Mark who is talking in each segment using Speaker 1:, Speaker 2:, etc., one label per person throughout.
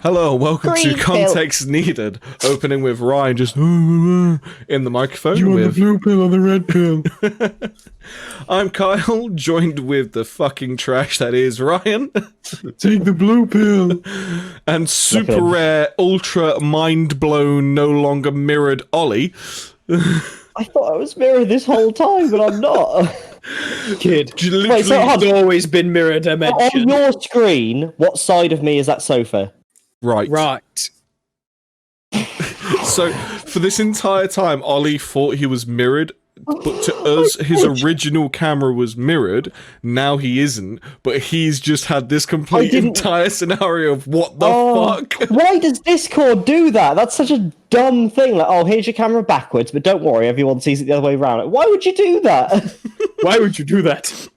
Speaker 1: Hello, welcome
Speaker 2: Green
Speaker 1: to Context Needed, opening with Ryan just in the microphone.
Speaker 3: You want the blue pill or the red pill?
Speaker 1: I'm Kyle, joined with the fucking trash that is Ryan.
Speaker 3: Take the blue pill.
Speaker 1: And super rare, ultra mind-blown, no longer mirrored Ollie.
Speaker 2: I thought I was mirrored this whole time, but I'm not.
Speaker 4: Kid.
Speaker 2: Wait, so
Speaker 4: It's always been mirror dimension.
Speaker 2: on your screen, what side of me is that sofa?
Speaker 1: Right.
Speaker 4: Right.
Speaker 1: So, for this entire time, Ollie thought he was mirrored, but to us, his original camera was mirrored. Now he isn't, but he's just had this complete entire scenario of what the fuck?
Speaker 2: Why does Discord do that? That's such a dumb thing. Like, oh, here's your camera backwards, but don't worry, everyone sees it the other way around. Like, why would you do that?
Speaker 4: Why would you do that?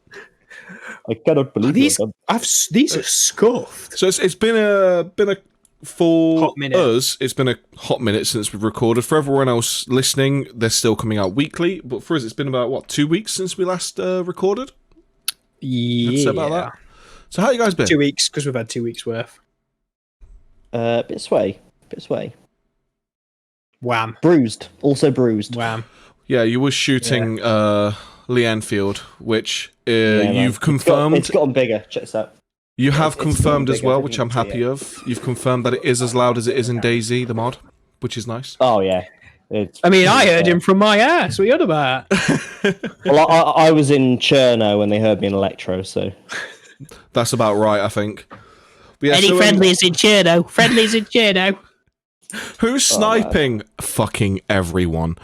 Speaker 2: I cannot believe
Speaker 4: These are scuffed.
Speaker 1: So it's been a for
Speaker 4: hot minute.
Speaker 1: us, it's been a hot minute since we've recorded. For everyone else listening, they're still coming out weekly. But for us, it's been about, what, 2 weeks since we last recorded?
Speaker 4: Yeah.
Speaker 1: Let's say about that. So how you guys been?
Speaker 4: 2 weeks, because we've had 2 weeks worth.
Speaker 2: Bit sway.
Speaker 4: Wham.
Speaker 2: Bruised. Also bruised.
Speaker 4: Wham.
Speaker 1: Yeah, you were shooting Lee Enfield, which you've confirmed.
Speaker 2: It's gotten bigger. Check this out.
Speaker 1: You have confirmed as
Speaker 2: bigger,
Speaker 1: well, which I'm happy of. You've confirmed that it is as loud as it is in DayZ, the mod, which is nice.
Speaker 2: Oh, yeah.
Speaker 4: I heard him from my ass. What are you on about?
Speaker 2: Well, I was in Cherno when they heard me in Electro, so...
Speaker 1: That's about right, I think. But yeah,
Speaker 4: Any friendlies in Cherno? Friendlies in Cherno?
Speaker 1: Who's sniping? Fucking everyone.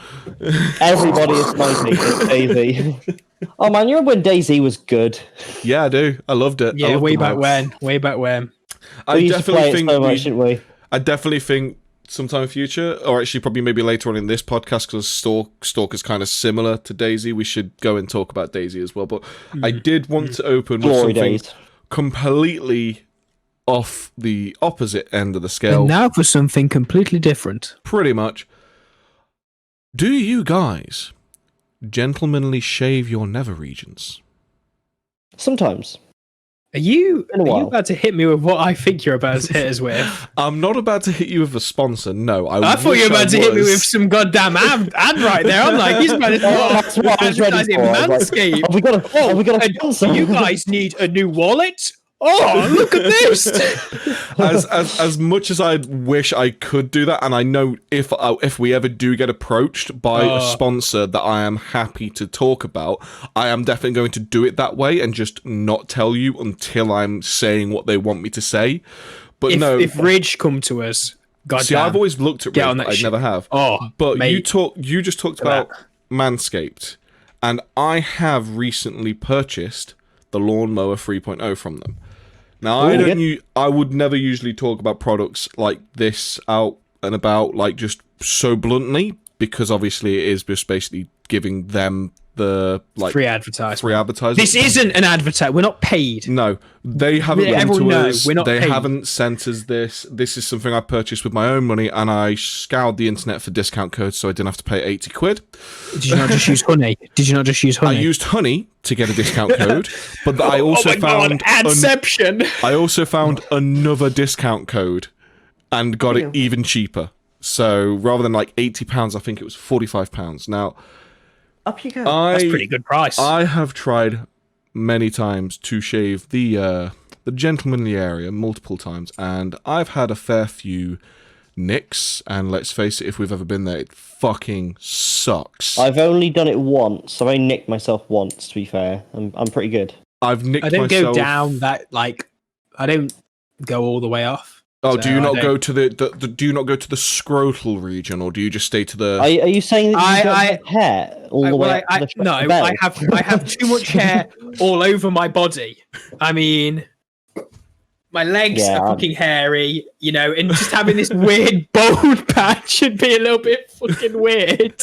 Speaker 2: Everybody is sniping. It's DayZ. Oh man, you remember when DayZ was good?
Speaker 1: Yeah, I do. I loved it.
Speaker 4: Yeah, way back when.
Speaker 1: I
Speaker 2: used to play it so much, didn't we?
Speaker 1: I definitely think sometime in the future, or actually probably maybe later on in this podcast, because Stalk is kind of similar to DayZ, we should go and talk about DayZ as well. But I did want to open with something completely off the opposite end of the scale.
Speaker 4: And now for something completely different.
Speaker 1: Pretty much. Do you guys gentlemanly shave your nether regions?
Speaker 2: Sometimes.
Speaker 4: Are you about to hit me with what I think you're about to hit us with?
Speaker 1: I'm not about to hit you with a sponsor, no. I
Speaker 4: thought you were about to hit me with some goddamn ad right there. I'm like, he's about to
Speaker 2: that's what I was ready for.
Speaker 4: Manscaped.
Speaker 2: Have we got a sponsor?
Speaker 4: You guys need a new wallet? Oh, look at this!
Speaker 1: as much as I wish I could do that, and I know if we ever do get approached by a sponsor that I am happy to talk about, I am definitely going to do it that way and just not tell you until I'm saying what they want me to say. But
Speaker 4: if Ridge come to us, goddamn.
Speaker 1: See, I've always looked at Ridge, but I never have. But
Speaker 4: mate.
Speaker 1: you just talked about Manscaped, and I have recently purchased the Lawnmower 3.0 from them. Now, I would never usually talk about products like this out and about, like, just so bluntly, because obviously it is just basically giving them the, like...
Speaker 4: Free advertisement.
Speaker 1: This
Speaker 4: isn't an advertisement. We're not paid.
Speaker 1: No, they haven't come to us.
Speaker 4: We're not
Speaker 1: they
Speaker 4: paid.
Speaker 1: haven't sent us this. This is something I purchased with my own money, and I scoured the internet for discount codes so I didn't have to pay 80 quid.
Speaker 4: Did you not just use honey?
Speaker 1: I used honey to get a discount code, but I also found... I also found another discount code and got it even cheaper. So rather than like £80, I think it was £45. Now...
Speaker 2: Up you go.
Speaker 4: That's a pretty good price.
Speaker 1: I have tried many times to shave the gentlemanly area multiple times, and I've had a fair few nicks, and let's face it, if we've ever been there, it fucking sucks.
Speaker 2: I've only done it once. I nicked myself once, to be fair. I'm pretty good.
Speaker 1: I've nicked myself...
Speaker 4: I don't go down that, like... I don't go all the way off.
Speaker 1: Oh, so do you not go to the do you not go to the scrotal region, or do you just stay to the...
Speaker 2: Are you saying that you don't have hair all the way up to the
Speaker 4: No,
Speaker 2: belt?
Speaker 4: I have too much hair all over my body. I mean, my legs are fucking hairy, you know, and just having this weird bald patch should be a little bit fucking weird.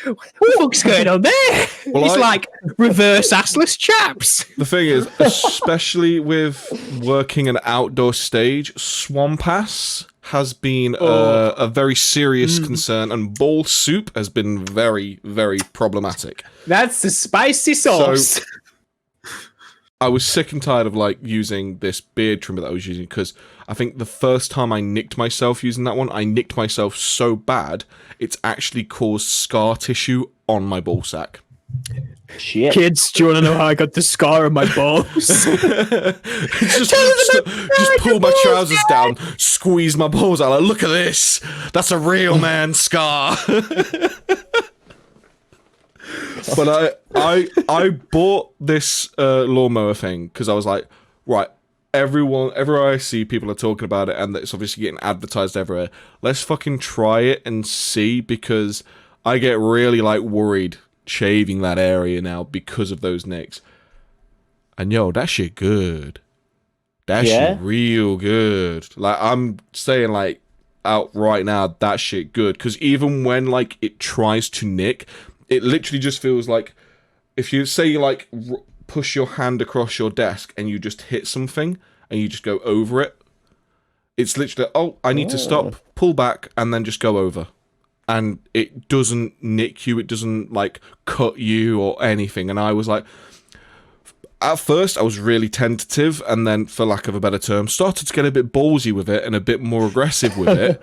Speaker 4: What the fuck's going on there? Well, it's like reverse assless chaps.
Speaker 1: The thing is, especially with working an outdoor stage, swamp ass has been a very serious concern, and ball soup has been very, very problematic.
Speaker 4: That's the spicy sauce.
Speaker 1: So, I was sick and tired of like using this beard trimmer that I was using, because I think the first time I nicked myself using that one, I nicked myself so bad it's actually caused scar tissue on my ballsack.
Speaker 2: Shit.
Speaker 4: Kids, do you want to know how I got the scar on my balls?
Speaker 1: just pull my trousers down, squeeze my balls out. Like, look at this. That's a real man scar. But I bought this lawnmower thing because I was like, right, everywhere I see people are talking about it, and it's obviously getting advertised everywhere. Let's fucking try it and see, because I get really like worried shaving that area now because of those nicks. And yo, that shit good. That shit real good. Like, I'm saying, like, out right now, that shit good. Because even when like it tries to nick, it literally just feels like, if you say you like push your hand across your desk and you just hit something and you just go over it, it's literally, oh, I need to stop, pull back, and then just go over. And it doesn't nick you, it doesn't like cut you or anything. And I was like, at first I was really tentative, and then, for lack of a better term, started to get a bit ballsy with it and a bit more aggressive with it.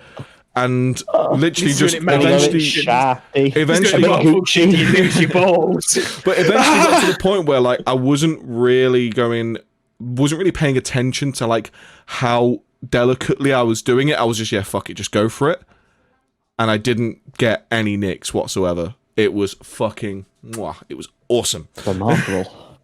Speaker 1: And literally just eventually got
Speaker 4: your balls.
Speaker 1: But eventually got to the point where like I wasn't really paying attention to like how delicately I was doing it. I was just, yeah, fuck it, just go for it. And I didn't get any nicks whatsoever. It was fucking mwah. It was awesome.
Speaker 2: Remarkable.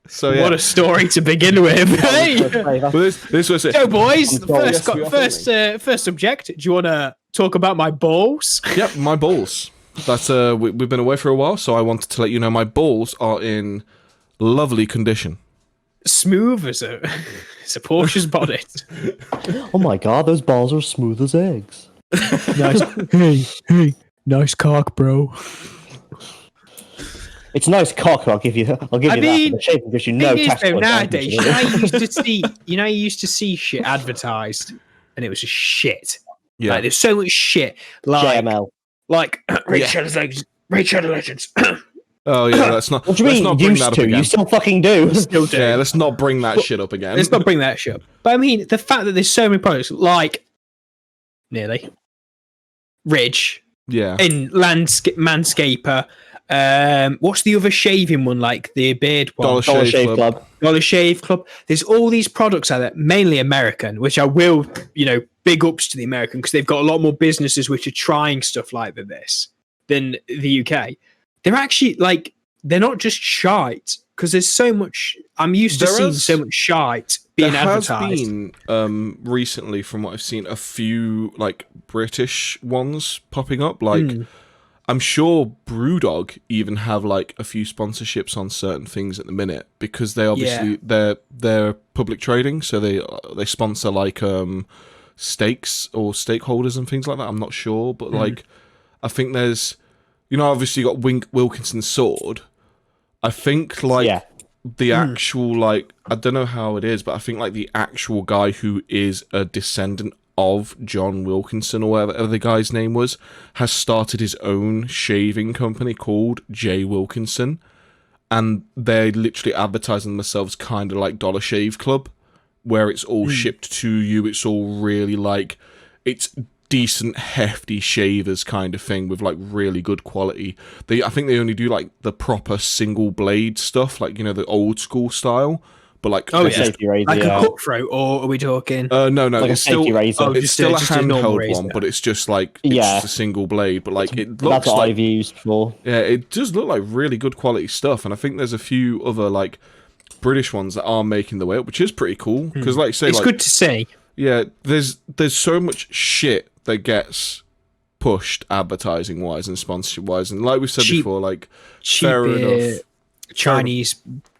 Speaker 1: So yeah.
Speaker 4: What a story to begin with. Hey,
Speaker 1: this was it.
Speaker 4: So boys, first subject. Do you want to talk about my balls?
Speaker 1: Yep, my balls. That's we've been away for a while, so I wanted to let you know my balls are in lovely condition.
Speaker 4: Smooth as a Porsche's bonnet.
Speaker 2: Oh my god, those balls are smooth as eggs.
Speaker 4: Nice. Hey, nice cock, bro.
Speaker 2: It's nice cock. I'll give you that. For the shape gives you no tactical
Speaker 4: nowadays. You used to see shit advertised, and it was just shit.
Speaker 1: Yeah,
Speaker 4: like, there's so much shit. Like
Speaker 2: JML,
Speaker 4: like Raid Shadow Legends.
Speaker 1: Oh yeah, let's not.
Speaker 2: What do you mean?
Speaker 1: Not bring that up again.
Speaker 2: You still fucking do.
Speaker 4: Still do.
Speaker 1: Yeah, let's not bring that shit up again.
Speaker 4: Let's not bring that shit up. But I mean, the fact that there's so many products, like nearly Ridge,
Speaker 1: yeah,
Speaker 4: in Manscaper. What's the other shaving one, like the beard one?
Speaker 2: Dollar Shave Club.
Speaker 4: Dollar Shave Club. There's all these products out there, mainly American, which I will, big ups to the American, because they've got a lot more businesses which are trying stuff like this than the UK. They're actually like, they're not just shite, because there's so much. I'm used to seeing so much shite being advertised.
Speaker 1: There has been recently, from what I've seen, a few like British ones popping up. Like, I'm sure Brewdog even have like a few sponsorships on certain things at the minute, because they obviously they're public trading, so they sponsor like stakes or stakeholders and things like that. I'm not sure, but like I think there's, obviously you got Wilkinson Sword. I think like the actual like, I don't know how it is, but I think like the actual guy who is a descendant of John Wilkinson, or whatever the guy's name was, has started his own shaving company called J. Wilkinson, and they're literally advertising themselves kind of like Dollar Shave Club, where it's all shipped to you. It's all really like, it's decent, hefty shavers kind of thing with like really good quality. I think they only do like the proper single blade stuff, like, the old school style. But like,
Speaker 2: safety razor,
Speaker 4: like a cutthroat, or are we talking?
Speaker 1: No,
Speaker 2: like
Speaker 1: it's still
Speaker 2: razor.
Speaker 1: It's still a handheld one, but it's just like just a single blade. But like, it looks
Speaker 2: that's what
Speaker 1: like
Speaker 2: I've used before.
Speaker 1: Yeah, it does look like really good quality stuff, and I think there's a few other like British ones that are making the way up, which is pretty cool. Because like, say,
Speaker 4: it's good to see.
Speaker 1: Yeah, there's so much shit that gets pushed advertising wise and sponsorship wise, and like we said before, like fair enough,
Speaker 4: Chinese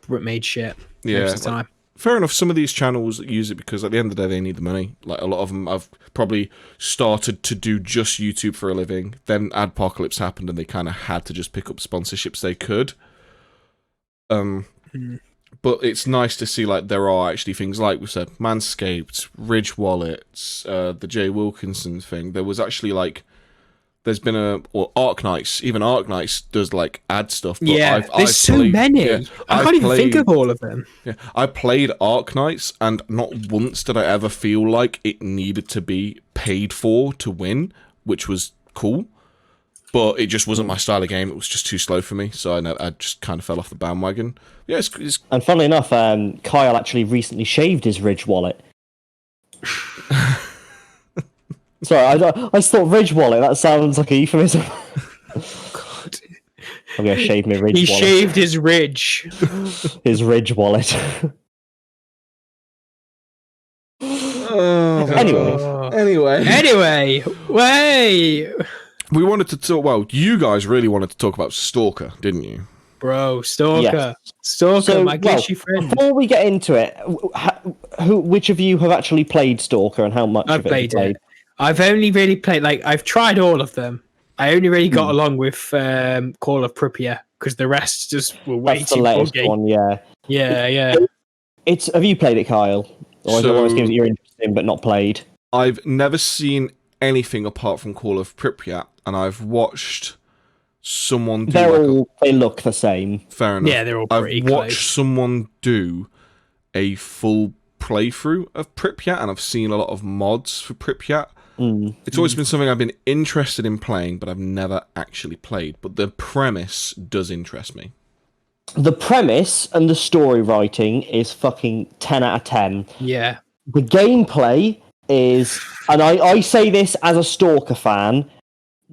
Speaker 4: made shit.
Speaker 1: Yeah,
Speaker 4: most of the time.
Speaker 1: Fair enough. Some of these channels use it because at the end of the day they need the money. Like, a lot of them have probably started to do just YouTube for a living. Then Adpocalypse happened and they kind of had to just pick up sponsorships they could. But it's nice to see like there are actually things like we said, Manscaped, Ridge Wallets, the Jay Wilkinson thing. There was actually like There's been or Arc Knights. Even Arc Knights does like add stuff. But
Speaker 4: Yeah,
Speaker 1: I've
Speaker 4: there's so
Speaker 1: played,
Speaker 4: many.
Speaker 1: Yeah,
Speaker 4: I can't even think of all of them.
Speaker 1: Yeah, I played Arc Knights, and not once did I ever feel like it needed to be paid for to win, which was cool. But it just wasn't my style of game. It was just too slow for me, so I just kind of fell off the bandwagon. Yeah, it's...
Speaker 2: And funnily enough, Kyle actually recently shaved his Ridge wallet. Sorry, I just thought Ridge wallet. That sounds like a euphemism.
Speaker 4: God.
Speaker 2: I'm gonna shave my Ridge
Speaker 4: He
Speaker 2: wallet.
Speaker 4: shaved his Ridge.
Speaker 2: His Ridge wallet.
Speaker 4: Anyway, wait.
Speaker 1: We wanted to talk. Well, you guys really wanted to talk about Stalker, didn't you?
Speaker 4: Bro, Stalker.
Speaker 2: Yes.
Speaker 4: Stalker,
Speaker 2: So,
Speaker 4: my glitchy friend.
Speaker 2: Before we get into it, which of you have actually played Stalker and how much
Speaker 4: I've
Speaker 2: of it have you
Speaker 4: played it. I've only really played, like, I've tried all of them. I only really got along with Call of Pripyat because the rest just were way
Speaker 2: That's the
Speaker 4: too
Speaker 2: latest
Speaker 4: buggy.
Speaker 2: one, yeah.
Speaker 4: Yeah.
Speaker 2: Have you played it, Kyle? Or is it one of those games that you're interested in but not played?
Speaker 1: I've never seen anything apart from Call of Pripyat, and I've watched someone do
Speaker 2: They look the same.
Speaker 1: Fair enough.
Speaker 4: Yeah, they're all pretty
Speaker 1: I've watched
Speaker 4: close.
Speaker 1: someone do a full playthrough of Pripyat, and I've seen a lot of mods for Pripyat. It's always been something I've been interested in playing, but I've never actually played. But the premise does interest me.
Speaker 2: The premise and the story writing is fucking 10 out of 10.
Speaker 4: Yeah.
Speaker 2: The gameplay is, and I say this as a Stalker fan,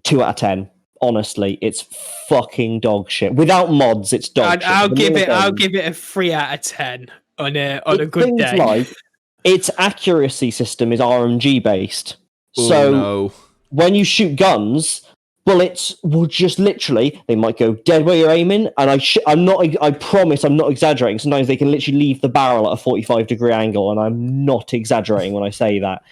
Speaker 2: 2 out of 10. Honestly, it's fucking dog shit. Without mods, it's dog shit.
Speaker 4: I'll give it a 3 out of 10 on a good day.
Speaker 2: Like, its accuracy system is RNG based.
Speaker 1: Oh,
Speaker 2: So
Speaker 1: no.
Speaker 2: when you shoot guns, bullets will just literally, they might go dead where you're aiming, and I promise I'm not exaggerating. Sometimes they can literally leave the barrel at a 45-degree angle, and I'm not exaggerating when I say that.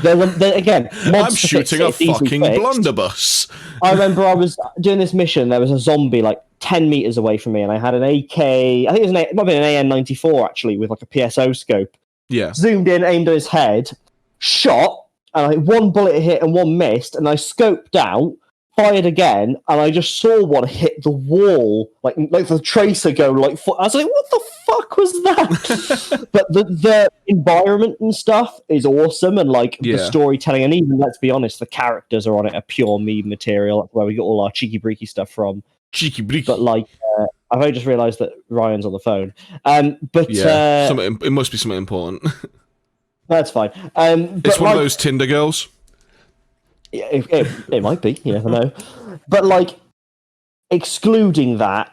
Speaker 2: Again,
Speaker 1: I'm shooting a fucking blunderbuss.
Speaker 2: I remember I was doing this mission, there was a zombie like 10 meters away from me, and I had an AK, I think it might have been an AN-94 actually, with like a PSO scope.
Speaker 1: Yeah.
Speaker 2: Zoomed in, aimed at his head, shot, and one bullet hit and one missed, and I scoped out, fired again, and I just saw one hit the wall, like the tracer go like. I was like, "What the fuck was that?" But the environment and stuff is awesome, and like the storytelling, and even, let's be honest, the characters are on it are pure meme material. That's where we get all our cheeky breeky stuff from.
Speaker 1: Cheeky breeky.
Speaker 2: But like, I've only just realised that Ryan's on the phone. But
Speaker 1: yeah, it must be something important.
Speaker 2: That's fine.
Speaker 1: It's one of those Tinder girls.
Speaker 2: It might be. You never know. But like, excluding that,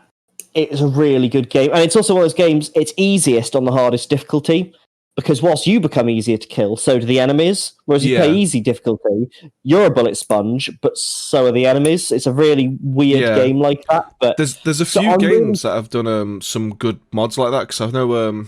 Speaker 2: it's a really good game, and it's also one of those games. It's easiest on the hardest difficulty because whilst you become easier to kill, so do the enemies. Whereas you play easy difficulty, you're a bullet sponge, but so are the enemies. It's a really weird game like that. But
Speaker 1: there's a few games that have done some good mods like that, because I know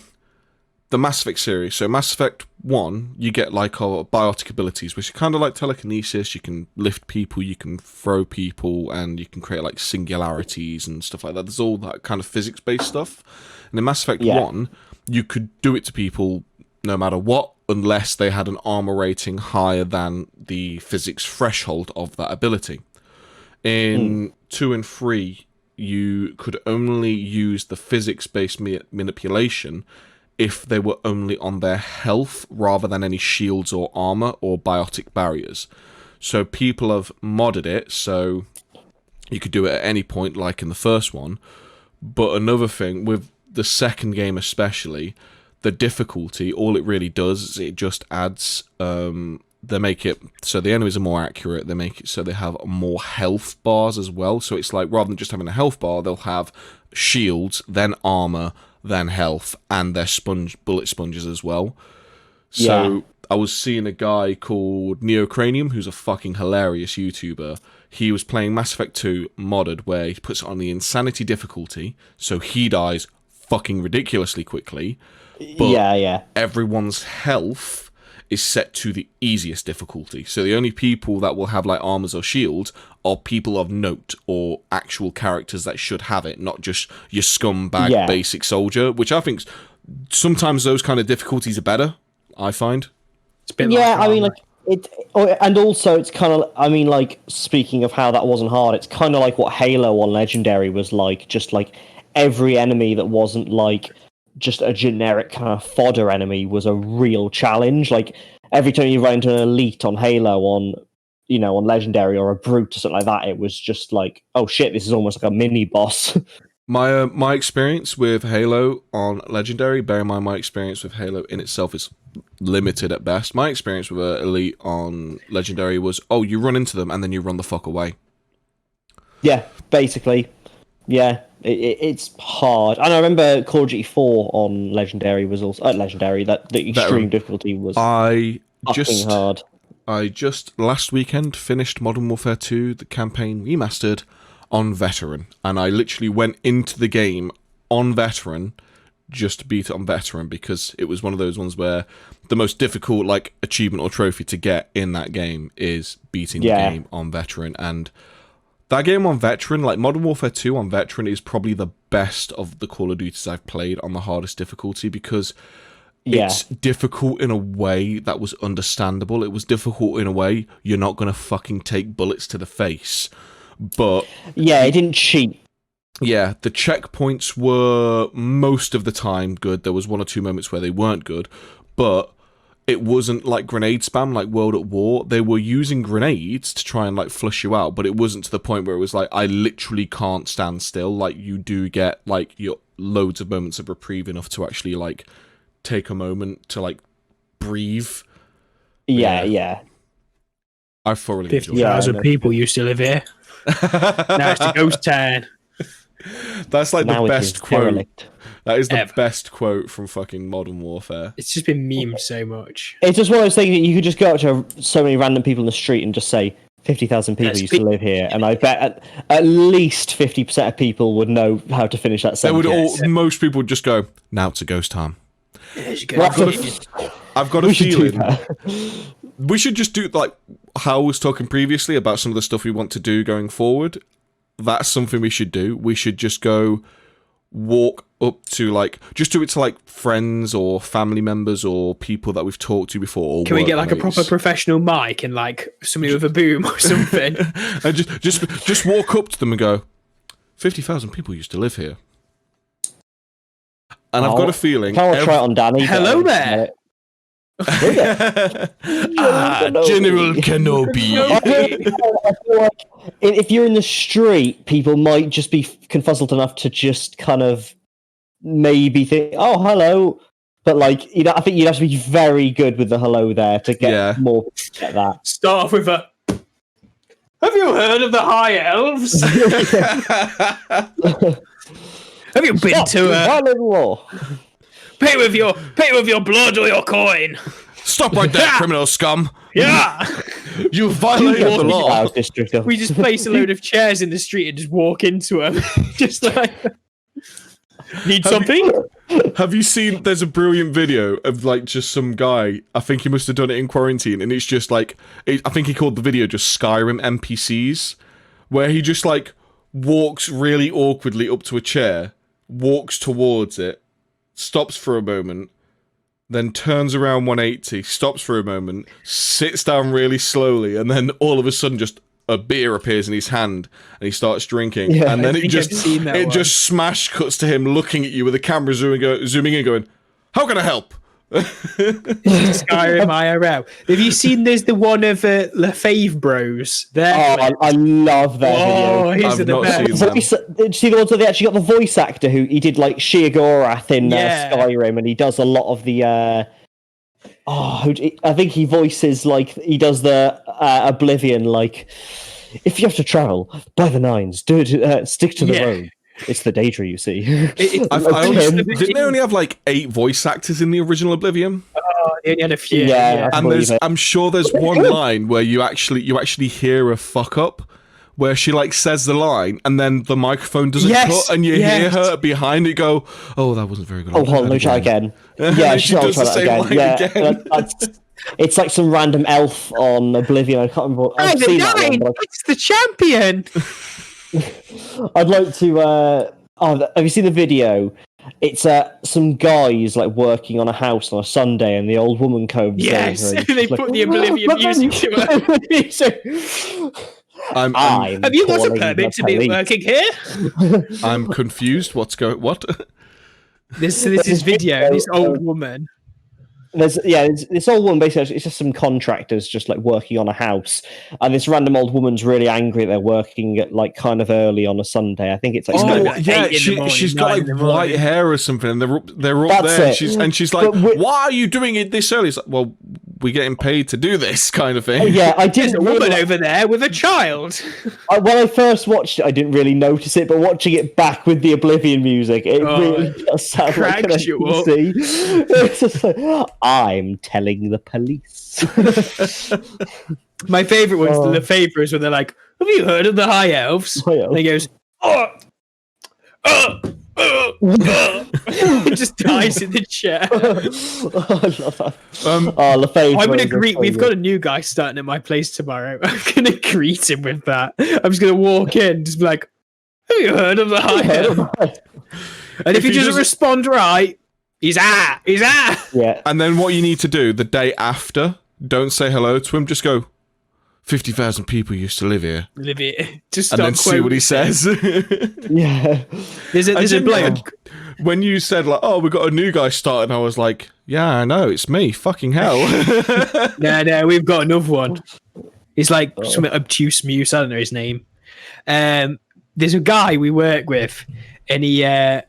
Speaker 1: the Mass Effect series. So Mass Effect 1, you get like biotic abilities, which are kind of like telekinesis. You can lift people, you can throw people, and you can create like singularities and stuff like that. There's all that kind of physics-based stuff. And in Mass Effect 1, you could do it to people no matter what, unless they had an armor rating higher than the physics threshold of that ability. In 2 and 3, you could only use the physics-based manipulation if they were only on their health rather than any shields or armor or biotic barriers. So people have modded it so you could do it at any point, like in the first one. But another thing, with the second game especially, the difficulty, all it really does is it just adds... they make it so the enemies are more accurate, they make it so they have more health bars as well. So it's like, rather than just having a health bar, they'll have shields, then armor, then health, and their bullet sponges as well. So I was seeing a guy called Neocranium, who's a fucking hilarious YouTuber. He was playing Mass Effect 2 modded, where he puts it on the insanity difficulty, so he dies fucking ridiculously quickly. But everyone's health is set to the easiest difficulty. So the only people that will have like armors or shields are people of note or actual characters that should have it, not just your scumbag basic soldier, which I think sometimes those kind of difficulties are better, I find.
Speaker 4: It's a bit
Speaker 2: I mean, like, And also it's kind of, I mean, like, speaking of how that wasn't hard, it's kind of like what Halo on Legendary was like. Just like every enemy that wasn't like just a generic kind of fodder enemy was a real challenge. Like every time you run into an elite on Halo on Legendary, or a brute or something like that, it was just like, oh shit, this is almost like a mini boss.
Speaker 1: My experience with Halo on Legendary, bear in mind my experience with Halo in itself is limited at best. My experience with Elite on Legendary was, you run into them and then you run the fuck away.
Speaker 2: Yeah, basically. Yeah, it's hard. And I remember Call of Duty 4 on Legendary was also Legendary. That the extreme difficulty was fucking hard.
Speaker 1: I just last weekend finished Modern Warfare 2, the campaign remastered, on Veteran, and I literally went into the game on Veteran just to beat it on Veteran, because it was one of those ones where the most difficult like achievement or trophy to get in that game is beating the game on Veteran. And that game on Veteran, like Modern Warfare 2 on Veteran, is probably the best of the Call of Duties I've played on the hardest difficulty, because it's difficult in a way that was understandable. It was difficult in a way you're not going to fucking take bullets to the face. But
Speaker 2: it didn't cheat.
Speaker 1: Yeah, the checkpoints were most of the time good. There was one or two moments where they weren't good, but it wasn't like grenade spam like World at War. They were using grenades to try and like flush you out, but it wasn't to the point where it was like, I literally can't stand still. Like, you do get like your loads of moments of reprieve enough to actually like take a moment to like breathe.
Speaker 2: Yeah.
Speaker 1: I thoroughly enjoyed it.
Speaker 4: 50,000 people used to live here. Now it's a ghost town.
Speaker 1: That's like
Speaker 2: now
Speaker 1: the best quote.
Speaker 2: Derelict.
Speaker 1: That is the best quote from fucking Modern Warfare.
Speaker 4: It's just been memed so much.
Speaker 2: It's just one of those things that you could just go up to so many random people in the street and just say, 50,000 people used to live here, and I bet at least 50% of people would know how to finish that sentence.
Speaker 1: Most people would just go, now it's a ghost time. I've got a
Speaker 2: We should do
Speaker 1: feeling
Speaker 2: that.
Speaker 1: we should just do, like how I was talking previously about some of the stuff we want to do going forward. That's something we should do. We should just go walk up to just do it to like friends or family members or people that we've talked to before. Or
Speaker 4: can we get like a proper professional mic and like somebody with a boom or something?
Speaker 1: And just walk up to them and go, 50,000 people used to live here. And I've got a feeling.
Speaker 2: I'll try it on Danny.
Speaker 4: Hello there.
Speaker 1: General Kenobi.
Speaker 2: I feel like if you're in the street, people might just be confuzzled enough to just kind of maybe think, "Oh, hello," but like I think you'd have to be very good with the hello there to get more to get that.
Speaker 4: Start off with a. Have you heard of the High Elves? Have you been to a? Pay with your blood or your coin.
Speaker 1: Stop right there, criminal scum.
Speaker 4: Yeah.
Speaker 1: You violated the law.
Speaker 4: We just place a load of chairs in the street and just walk into them. Just like, need something?
Speaker 1: Have you seen, there's a brilliant video of like just some guy, I think he must have done it in quarantine, and it's just like, I think he called the video just Skyrim NPCs, where he just like walks really awkwardly up to a chair, walks towards it, stops for a moment, then turns around 180, stops for a moment, sits down really slowly, and then all of a sudden just a beer appears in his hand and he starts drinking.
Speaker 2: Yeah,
Speaker 1: and then it just smash cuts to him looking at you with the camera zooming in going, how can I help?
Speaker 4: Skyrim IRL. Have you seen there's the one of LaFave Bros?
Speaker 2: I love that video.
Speaker 1: I've not seen them.
Speaker 2: Did you see the ones where they actually got the voice actor who he did like Sheogorath in Skyrim, and he does a lot of the I think he voices like he does the Oblivion, like, if you have to travel by the nines, do it, stick to the road. It's the data, you see.
Speaker 1: Didn't they only have like 8 voice actors in the original Oblivion?
Speaker 4: Oh, they only had a few.
Speaker 2: Yeah,
Speaker 1: and I'm sure there's one line where you actually hear a fuck up, where she like says the line and then the microphone doesn't cut, and you hear her behind it go, "Oh, that wasn't very good."
Speaker 2: Oh, hold on, let me try again. Yeah,
Speaker 1: she does the same line again.
Speaker 2: It's like some random elf on Oblivion. I can't remember. I've seen that one, but
Speaker 4: it's the champion.
Speaker 2: I'd like to. Have you seen the video? It's some guys like working on a house on a Sunday, and the old woman comes
Speaker 4: Yes,
Speaker 2: over. And
Speaker 4: they
Speaker 2: she's
Speaker 4: put the Oblivion music to it. Have you got a permit to be working here?
Speaker 1: I'm confused. What?
Speaker 4: This is video. This old woman.
Speaker 2: There's this old woman, basically it's just some contractors just like working on a house, and this random old woman's really angry they're working at like kind of early on a Sunday. I think it's like
Speaker 1: she's got like white hair or something, and they're up there, and she's like, why are you doing it this early? It's like, well, we're getting paid to do this kind of thing.
Speaker 2: Yeah, I
Speaker 4: There's
Speaker 2: didn't
Speaker 4: a woman over there with a child.
Speaker 2: When I first watched it, I didn't really notice it, but watching it back with the Oblivion music, it really does sound like an NPC. It's just like, I'm telling the police.
Speaker 4: My favourite one's the Lefebvre is when they're like, have you heard of the High Elves? And he goes, he just dies in the chair.
Speaker 2: I love that. Lefebvre,
Speaker 4: I'm going to greet. We've got a new guy starting at my place tomorrow. I'm going to greet him with that. I'm just going to walk in, just be like, have you heard of the High Elves? And if he doesn't respond right, he's ah.
Speaker 2: Yeah.
Speaker 1: And then what you need to do the day after, don't say hello to him, just go, 50,000 people used to live here.
Speaker 4: Just
Speaker 1: and then see what he says.
Speaker 2: Yeah.
Speaker 4: There's a bloke.
Speaker 1: When you said, like, oh, we got a new guy starting, I was like, yeah, I know, it's me. Fucking hell.
Speaker 4: No, we've got another one. He's like something obtuse muse, I don't know his name. There's a guy we work with, and he and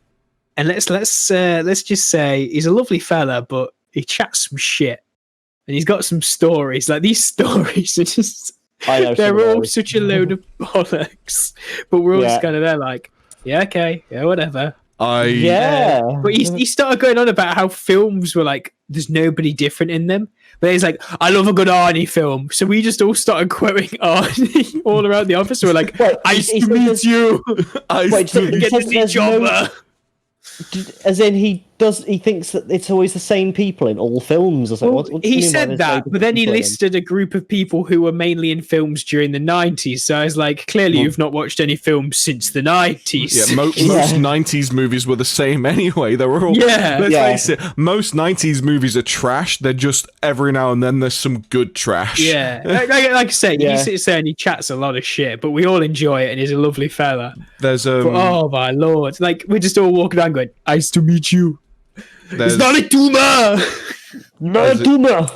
Speaker 4: let's just say he's a lovely fella, but he chats some shit. And he's got some stories. Like, these stories are just... they're all such a load of bollocks. But we're all just kind of there like, yeah, okay, yeah, whatever. But he started going on about how films were like, there's nobody different in them. But he's like, I love a good Arnie film. So we just all started quoting Arnie all around the office. We're like, nice to meet you. Get to see Jobber.
Speaker 2: As in, he thinks that it's always the same people in all films or something.
Speaker 4: Well, he said that, but then he listed a group of people who were mainly in films during the 90s. So I was like, clearly you've not watched any films since the 90s.
Speaker 1: Yeah, most 90s movies were the same anyway. They were all... Let's face it, most 90s movies are trash. They're just every now and then there's some good trash.
Speaker 4: Yeah. Like I said, he sits there and he chats a lot of shit, but we all enjoy it and he's a lovely fella.
Speaker 1: There's
Speaker 4: oh my lord. Like, we're just all walking around going, nice to meet you. It's not a tumor!
Speaker 2: Not a tumor!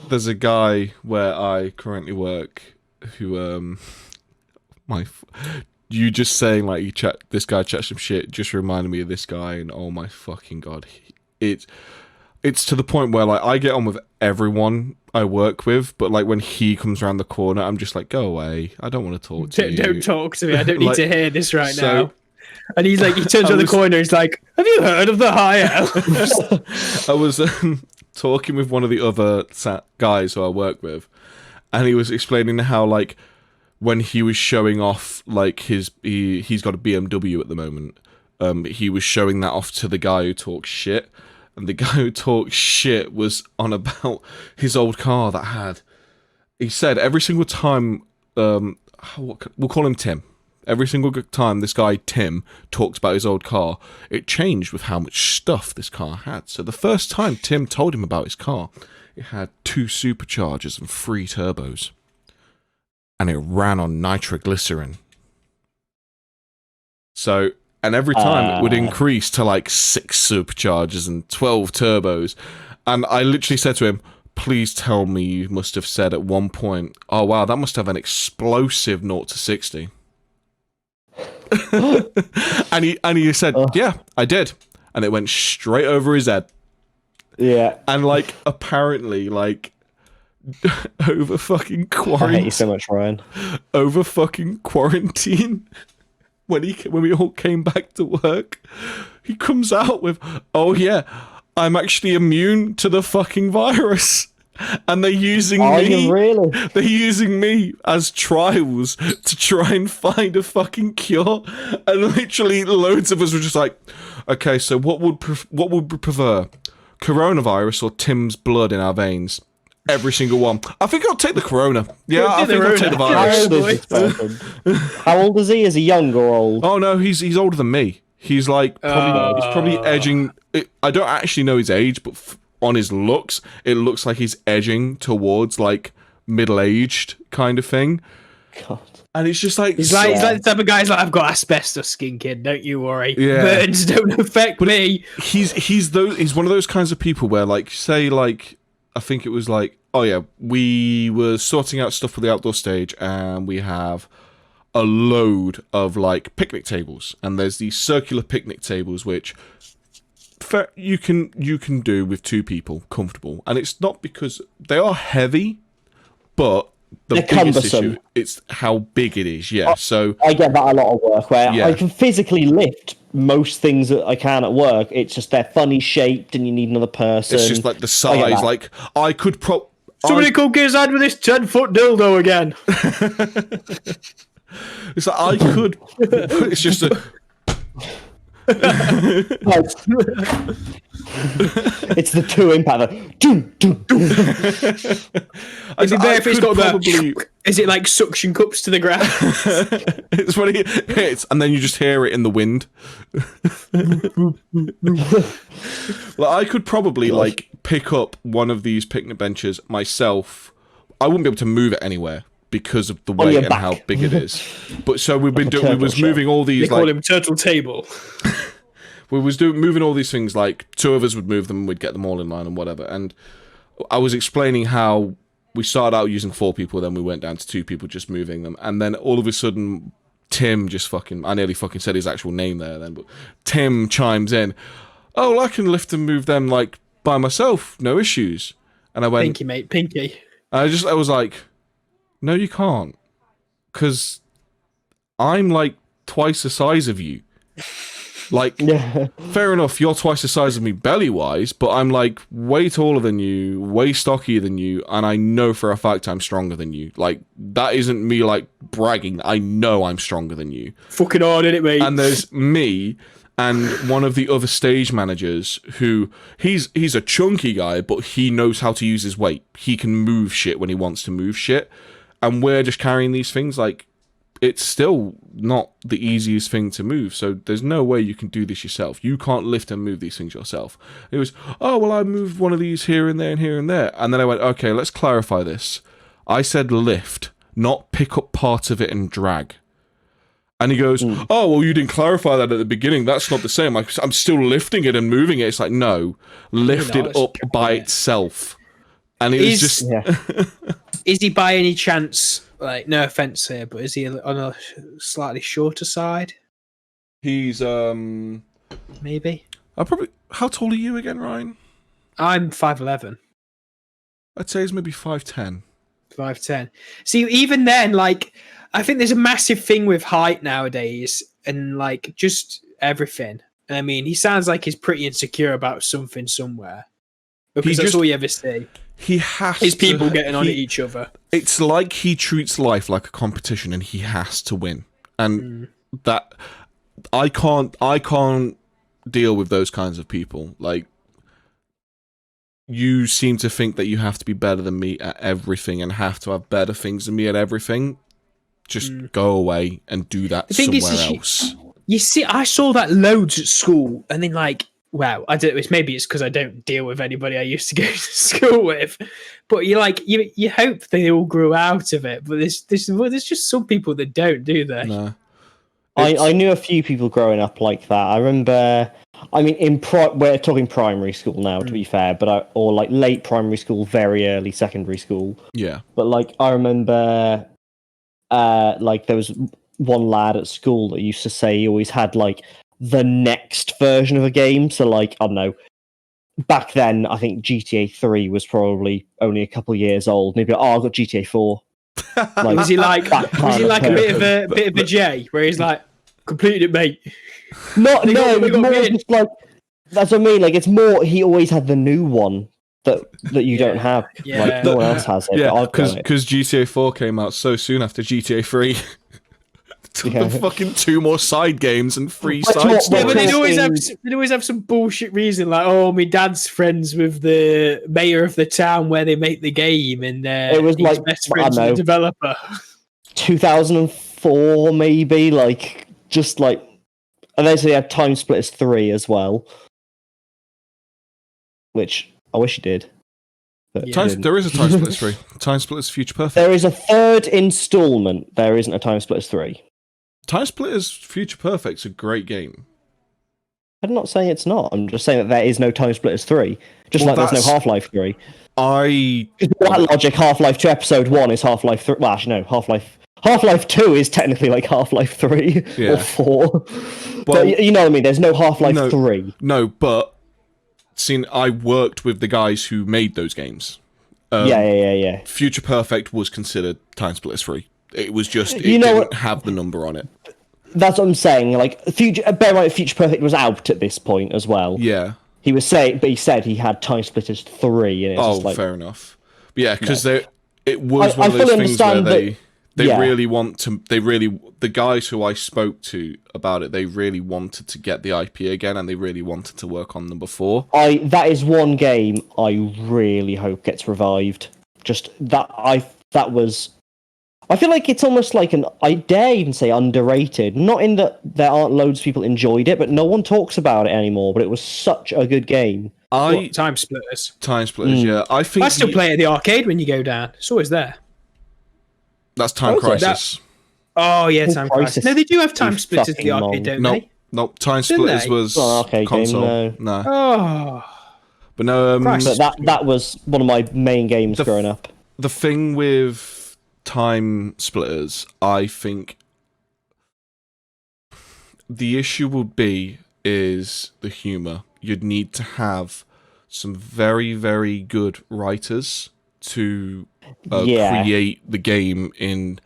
Speaker 1: There's a guy where I currently work who, you just saying, like, this guy chats some shit just reminded me of this guy, and oh my fucking god. It's to the point where, like, I get on with everyone I work with, but, like, when he comes around the corner, I'm just like, go away. I don't want to talk to you.
Speaker 4: Don't talk to me. I don't need to hear this right now. And he's like, he turns around the corner, he's like, have you heard of the High Elves?
Speaker 1: I was talking with one of the other guys who I work with, and he was explaining how, like, when he was showing off, like, he's got a BMW at the moment, he was showing that off to the guy who talks shit, and the guy who talks shit was on about his old car that had, he said every single time, we'll call him Tim. Every single time this guy, Tim, talks about his old car, it changed with how much stuff this car had. So the first time Tim told him about his car, it had 2 superchargers and 3 turbos. And it ran on nitroglycerin. So, and every time it would increase to like 6 superchargers and 12 turbos. And I literally said to him, please tell me you must have said at one point, oh wow, that must have an explosive 0 to 60. and he said, yeah, I did, and it went straight over his head.
Speaker 2: Yeah,
Speaker 1: and like apparently, like over fucking quarantine.
Speaker 2: I hate you so much, Ryan.
Speaker 1: Over fucking quarantine, when we all came back to work, he comes out with, oh yeah, I'm actually immune to the fucking virus. And they're using they're using me as trials to try and find a fucking cure. And literally loads of us were just like, okay, so what would we prefer? Coronavirus or Tim's blood in our veins? Every single one. I think I'll take the corona. Yeah, I think I'll take the virus.
Speaker 2: How old is he? Is he young or old?
Speaker 1: Oh no, he's older than me. He's like he's probably edging. I don't actually know his age, but on his looks, it looks like he's edging towards like middle-aged kind of thing.
Speaker 2: God.
Speaker 1: And it's just like
Speaker 4: he's like the type of guy who's like, I've got asbestos skin, kid. Don't you worry.
Speaker 1: Yeah.
Speaker 4: Burns don't affect me.
Speaker 1: He's one of those kinds of people where, like, say, like, I think it was like, oh yeah, we were sorting out stuff for the outdoor stage, and we have a load of like picnic tables, and there's these circular picnic tables which you can do with 2 people comfortable, and it's not because they are heavy, but the
Speaker 2: They're
Speaker 1: biggest
Speaker 2: cumbersome.
Speaker 1: issue it's how big it is. Yeah, so
Speaker 2: I get that a lot of work where
Speaker 1: Yeah.
Speaker 2: I can physically lift most things that I can at work. It's just they're funny shaped and you need another person.
Speaker 1: it's just like the
Speaker 2: I get
Speaker 1: size.
Speaker 2: that.
Speaker 1: Like I could
Speaker 4: Somebody come get his hand with this 10-foot dildo again.
Speaker 1: It's like I could. It's just a.
Speaker 2: It's the 2 impact.
Speaker 4: Is it there if it's got
Speaker 1: probably.
Speaker 4: Is it like suction cups to the ground?
Speaker 1: It's when it hits, and then you just hear it in the wind. Well, I could probably like pick up one of these picnic benches myself. I wouldn't be able to move it anywhere because of the weight
Speaker 2: your
Speaker 1: and
Speaker 2: back.
Speaker 1: how big it is. But so we've been doing. We
Speaker 2: turtle
Speaker 1: was
Speaker 2: shell.
Speaker 1: moving all
Speaker 4: They
Speaker 1: these
Speaker 4: call
Speaker 1: like
Speaker 4: him Turtle Table.
Speaker 1: we was moving all these things. Like 2 of us would move them, and we'd get them all in line and whatever. And I was explaining how we started out using 4 people, then we went down to 2 people just moving them, and then all of a sudden Tim just fucking, I nearly fucking said his actual name there then, but Tim chimes in, oh, well, I can lift and move them like by myself, no issues. And I went,
Speaker 4: Pinky, mate, pinky.
Speaker 1: I was like, no, you can't, because I'm like twice the size of you. Like,
Speaker 2: Yeah.
Speaker 1: fair enough, you're twice the size of me belly-wise, but I'm, like, way taller than you, way stockier than you, and I know for a fact I'm stronger than you. Like, that isn't me, like, bragging. I know I'm stronger than you.
Speaker 4: Fucking hard, innit, mate?
Speaker 1: And there's me and one of the other stage managers who, he's a chunky guy, but he knows how to use his weight. He can move shit when he wants to move shit. And we're just carrying these things, like, it's still not the easiest thing to move, so there's no way you can do this yourself. You can't lift and move these things yourself. It was, oh, well, I moved one of these here and there and here and there. And then I went, okay, let's clarify this. I said lift, not pick up part of it and drag. And he goes, oh, well, you didn't clarify that at the beginning. That's not the same. I'm still lifting it and moving it. It's like, no, lift it up by itself. And it was just...
Speaker 2: Yeah.
Speaker 4: Is he by any chance, like, no offense here, but is he on a slightly shorter side?
Speaker 1: He's,
Speaker 4: Maybe.
Speaker 1: how tall are you again, Ryan?
Speaker 4: I'm 5'11".
Speaker 1: I'd say he's maybe 5'10".
Speaker 4: 5'10". See, even then, like, I think there's a massive thing with height nowadays and, like, just everything. I mean, he sounds like he's pretty insecure about something somewhere. Because that's all you ever see.
Speaker 1: He has
Speaker 4: Is people
Speaker 1: to,
Speaker 4: getting on at each other.
Speaker 1: It's like he treats life like a competition and he has to win. And that I can't deal with those kinds of people. Like, you seem to think that you have to be better than me at everything and have to have better things than me at everything. Just go away and do that somewhere else.
Speaker 4: You see, I saw that loads at school, and then, like, wow, I don't. Maybe it's because I don't deal with anybody I used to go to school with, but you hope they all grew out of it. But there's just some people that don't, do they?
Speaker 1: No.
Speaker 2: I knew a few people growing up like that. I remember, I mean, we're talking primary school now, to be fair, but or like late primary school, very early secondary school.
Speaker 1: Yeah.
Speaker 2: But like, I remember, like there was one lad at school that used to say he always had like the next version of a game. So like, I don't know, back then I think GTA 3 was probably only a couple of years old. And he'd be like, oh, I've got GTA 4.
Speaker 4: Like, was he like a bit of a J where he's like, completed it, mate?
Speaker 2: No,
Speaker 4: They got
Speaker 2: more
Speaker 4: me in.
Speaker 2: just like, that's what I mean. Like, it's more, he always had the new one that you don't have.
Speaker 4: Yeah.
Speaker 2: Like, no one else has it.
Speaker 1: Yeah,
Speaker 2: but I've got it.
Speaker 1: because GTA 4 came out so soon after GTA 3.
Speaker 2: Yeah.
Speaker 1: The fucking 2 more side games and 3
Speaker 2: But
Speaker 1: side
Speaker 2: what-
Speaker 1: stories.
Speaker 4: Yeah, but
Speaker 2: talking-
Speaker 4: they'd always have some bullshit reason, like, oh, my dad's friends with the mayor of the town where they make the game, and
Speaker 2: It was
Speaker 4: he's
Speaker 2: like,
Speaker 4: best
Speaker 2: I
Speaker 4: friends
Speaker 2: don't
Speaker 4: with the
Speaker 2: know.
Speaker 4: developer.
Speaker 2: 2004, maybe, like, just like, And then they had Time Splitters 3 as well, which I wish it did. But it didn't.
Speaker 1: There is a Time Splitters 3. Time Splitters Future Perfect.
Speaker 2: There is a third installment. There isn't a Time Splitters 3.
Speaker 1: Time Splitters Future Perfect's a great game.
Speaker 2: I'm not saying it's not. I'm just saying that there is no Time Splitters 3. Just
Speaker 1: Well,
Speaker 2: like there's no Half-Life 3. That logic, Half-Life 2 Episode 1 is Half-Life 3. Well, actually, no, Half-Life 2 is technically like Half-Life 3 or 4. But you know what I mean? There's no Half-Life 3.
Speaker 1: No, but I worked with the guys who made those games.
Speaker 2: Yeah.
Speaker 1: Future Perfect was considered Time Splitters 3. It was just, it didn't have the number on it.
Speaker 2: That's what I'm saying. Like, bear in mind, Future Perfect was out at this point as well.
Speaker 1: Yeah.
Speaker 2: He said he had Time Splitters 3. And it's just like,
Speaker 1: fair enough. But yeah, because it was one of those things where the guys who I spoke to about it, they really wanted to get the IP again, and they really wanted to work on number 4.
Speaker 2: That is one game I really hope gets revived. I feel like it's almost like I dare even say underrated. Not in that there aren't loads of people enjoyed it, but no one talks about it anymore. But it was such a good game.
Speaker 4: Time Splitters.
Speaker 1: Time Splitters, yeah. I
Speaker 4: still play it at the arcade when you go down. It's always there.
Speaker 1: That's Time Crisis.
Speaker 4: Time Crisis. No, they do have Time Splitters at the arcade, don't they?
Speaker 1: No, Time Splitters was console.
Speaker 2: Game,
Speaker 1: no.
Speaker 4: Oh.
Speaker 1: But no,
Speaker 2: but that was one of my main games growing up.
Speaker 1: The thing with Time Splitters, I think the issue would be is the humor. You'd need to have some very, very good writers to create the game in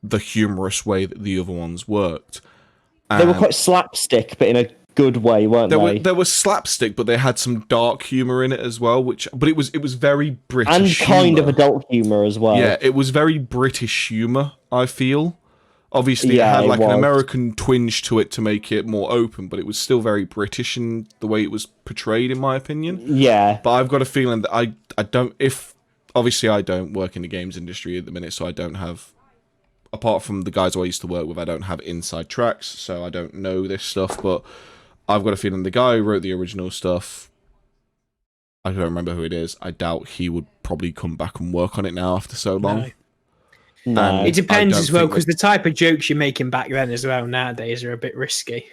Speaker 1: the humorous way that the other ones worked.
Speaker 2: And they were quite slapstick, but in a good way, weren't they?
Speaker 1: There was slapstick, but they had some dark humor in it as well. But it was very British
Speaker 2: and kind
Speaker 1: humor.
Speaker 2: of adult humor as well.
Speaker 1: Yeah, it was very British humor. I feel. Obviously, it had like an American twinge to it to make it more open, but it was still very British in the way it was portrayed, in my opinion.
Speaker 2: Yeah.
Speaker 1: But I've got a feeling that I don't. Obviously, I don't work in the games industry at the minute, so I don't have. Apart from the guys who I used to work with, I don't have inside tracks, so I don't know this stuff, but I've got a feeling the guy who wrote the original stuff, I don't remember who it is. I doubt he would probably come back and work on it now after so long.
Speaker 2: No.
Speaker 4: It depends as well, because the type of jokes you're making back then as well nowadays are a bit risky.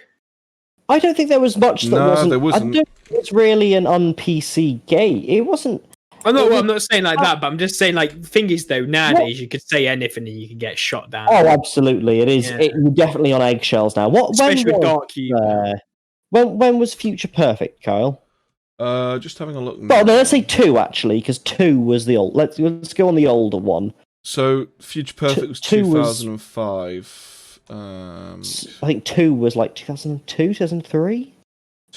Speaker 2: I don't think there was much that wasn't.
Speaker 1: There wasn't.
Speaker 2: I don't think it's really an un-PC game. It wasn't.
Speaker 4: I'm not saying like that, but I'm just saying, like, the thing is, though, nowadays you could say anything and you can get shot down.
Speaker 2: Oh, absolutely. It is. Yeah. You're definitely on eggshells now.
Speaker 4: Especially with dark humor.
Speaker 2: When was Future Perfect, Kyle?
Speaker 1: Just having a look now.
Speaker 2: Well, no, let's say 2, actually, because 2 was the old. Let's go on the older one.
Speaker 1: So, Future Perfect was 2005. I
Speaker 2: think 2 was like 2002, 2003?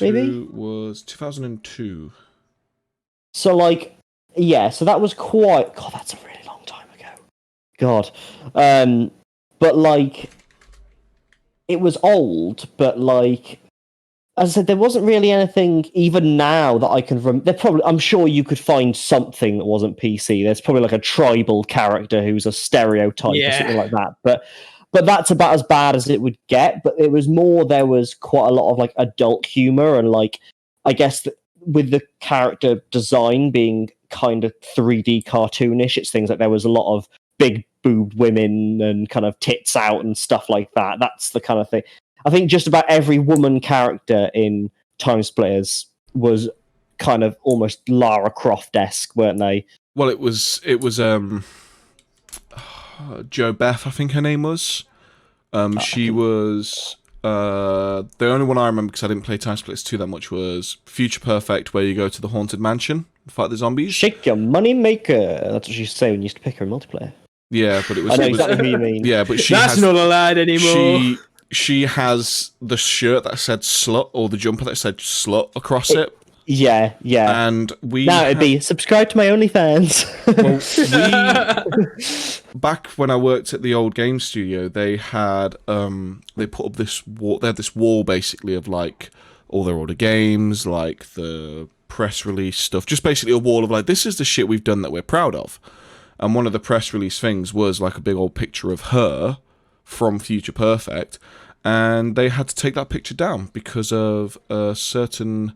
Speaker 2: Maybe?
Speaker 1: 2 was 2002.
Speaker 2: So, like, yeah, so that was quite... God, that's a really long time ago. God. But, like, it was old, but, like... As I said, there wasn't really anything, even now, that I can remember. I'm sure you could find something that wasn't PC. There's probably like a tribal character who's a stereotype or something like that. But that's about as bad as it would get. But it was more, there was quite a lot of like adult humor, and like, I guess with the character design being kind of 3D cartoonish, it's things like there was a lot of big boobed women and kind of tits out and stuff like that. That's the kind of thing. I think just about every woman character in Time Splitters was kind of almost Lara Croft-esque, weren't they?
Speaker 1: Well, it was Jo Beth, I think her name was. She was the only one I remember, because I didn't play Time Splitters 2 that much, was Future Perfect, where you go to the haunted mansion and fight the zombies.
Speaker 2: Shake your money maker. That's what she used to say when you used to pick her in multiplayer.
Speaker 1: Yeah, but it was.
Speaker 2: I know exactly who you mean.
Speaker 1: Yeah, but
Speaker 4: that's not allowed anymore.
Speaker 1: She has the shirt that said slut, or the jumper that said slut across it.
Speaker 2: Yeah.
Speaker 1: And
Speaker 2: it'd be subscribe to my OnlyFans.
Speaker 1: Back when I worked at the old game studio, they had they put up this wall. They had this wall basically of like all their older games, like the press release stuff. Just basically a wall of like, this is the shit we've done that we're proud of. And one of the press release things was like a big old picture of her from Future Perfect, and they had to take that picture down because of a certain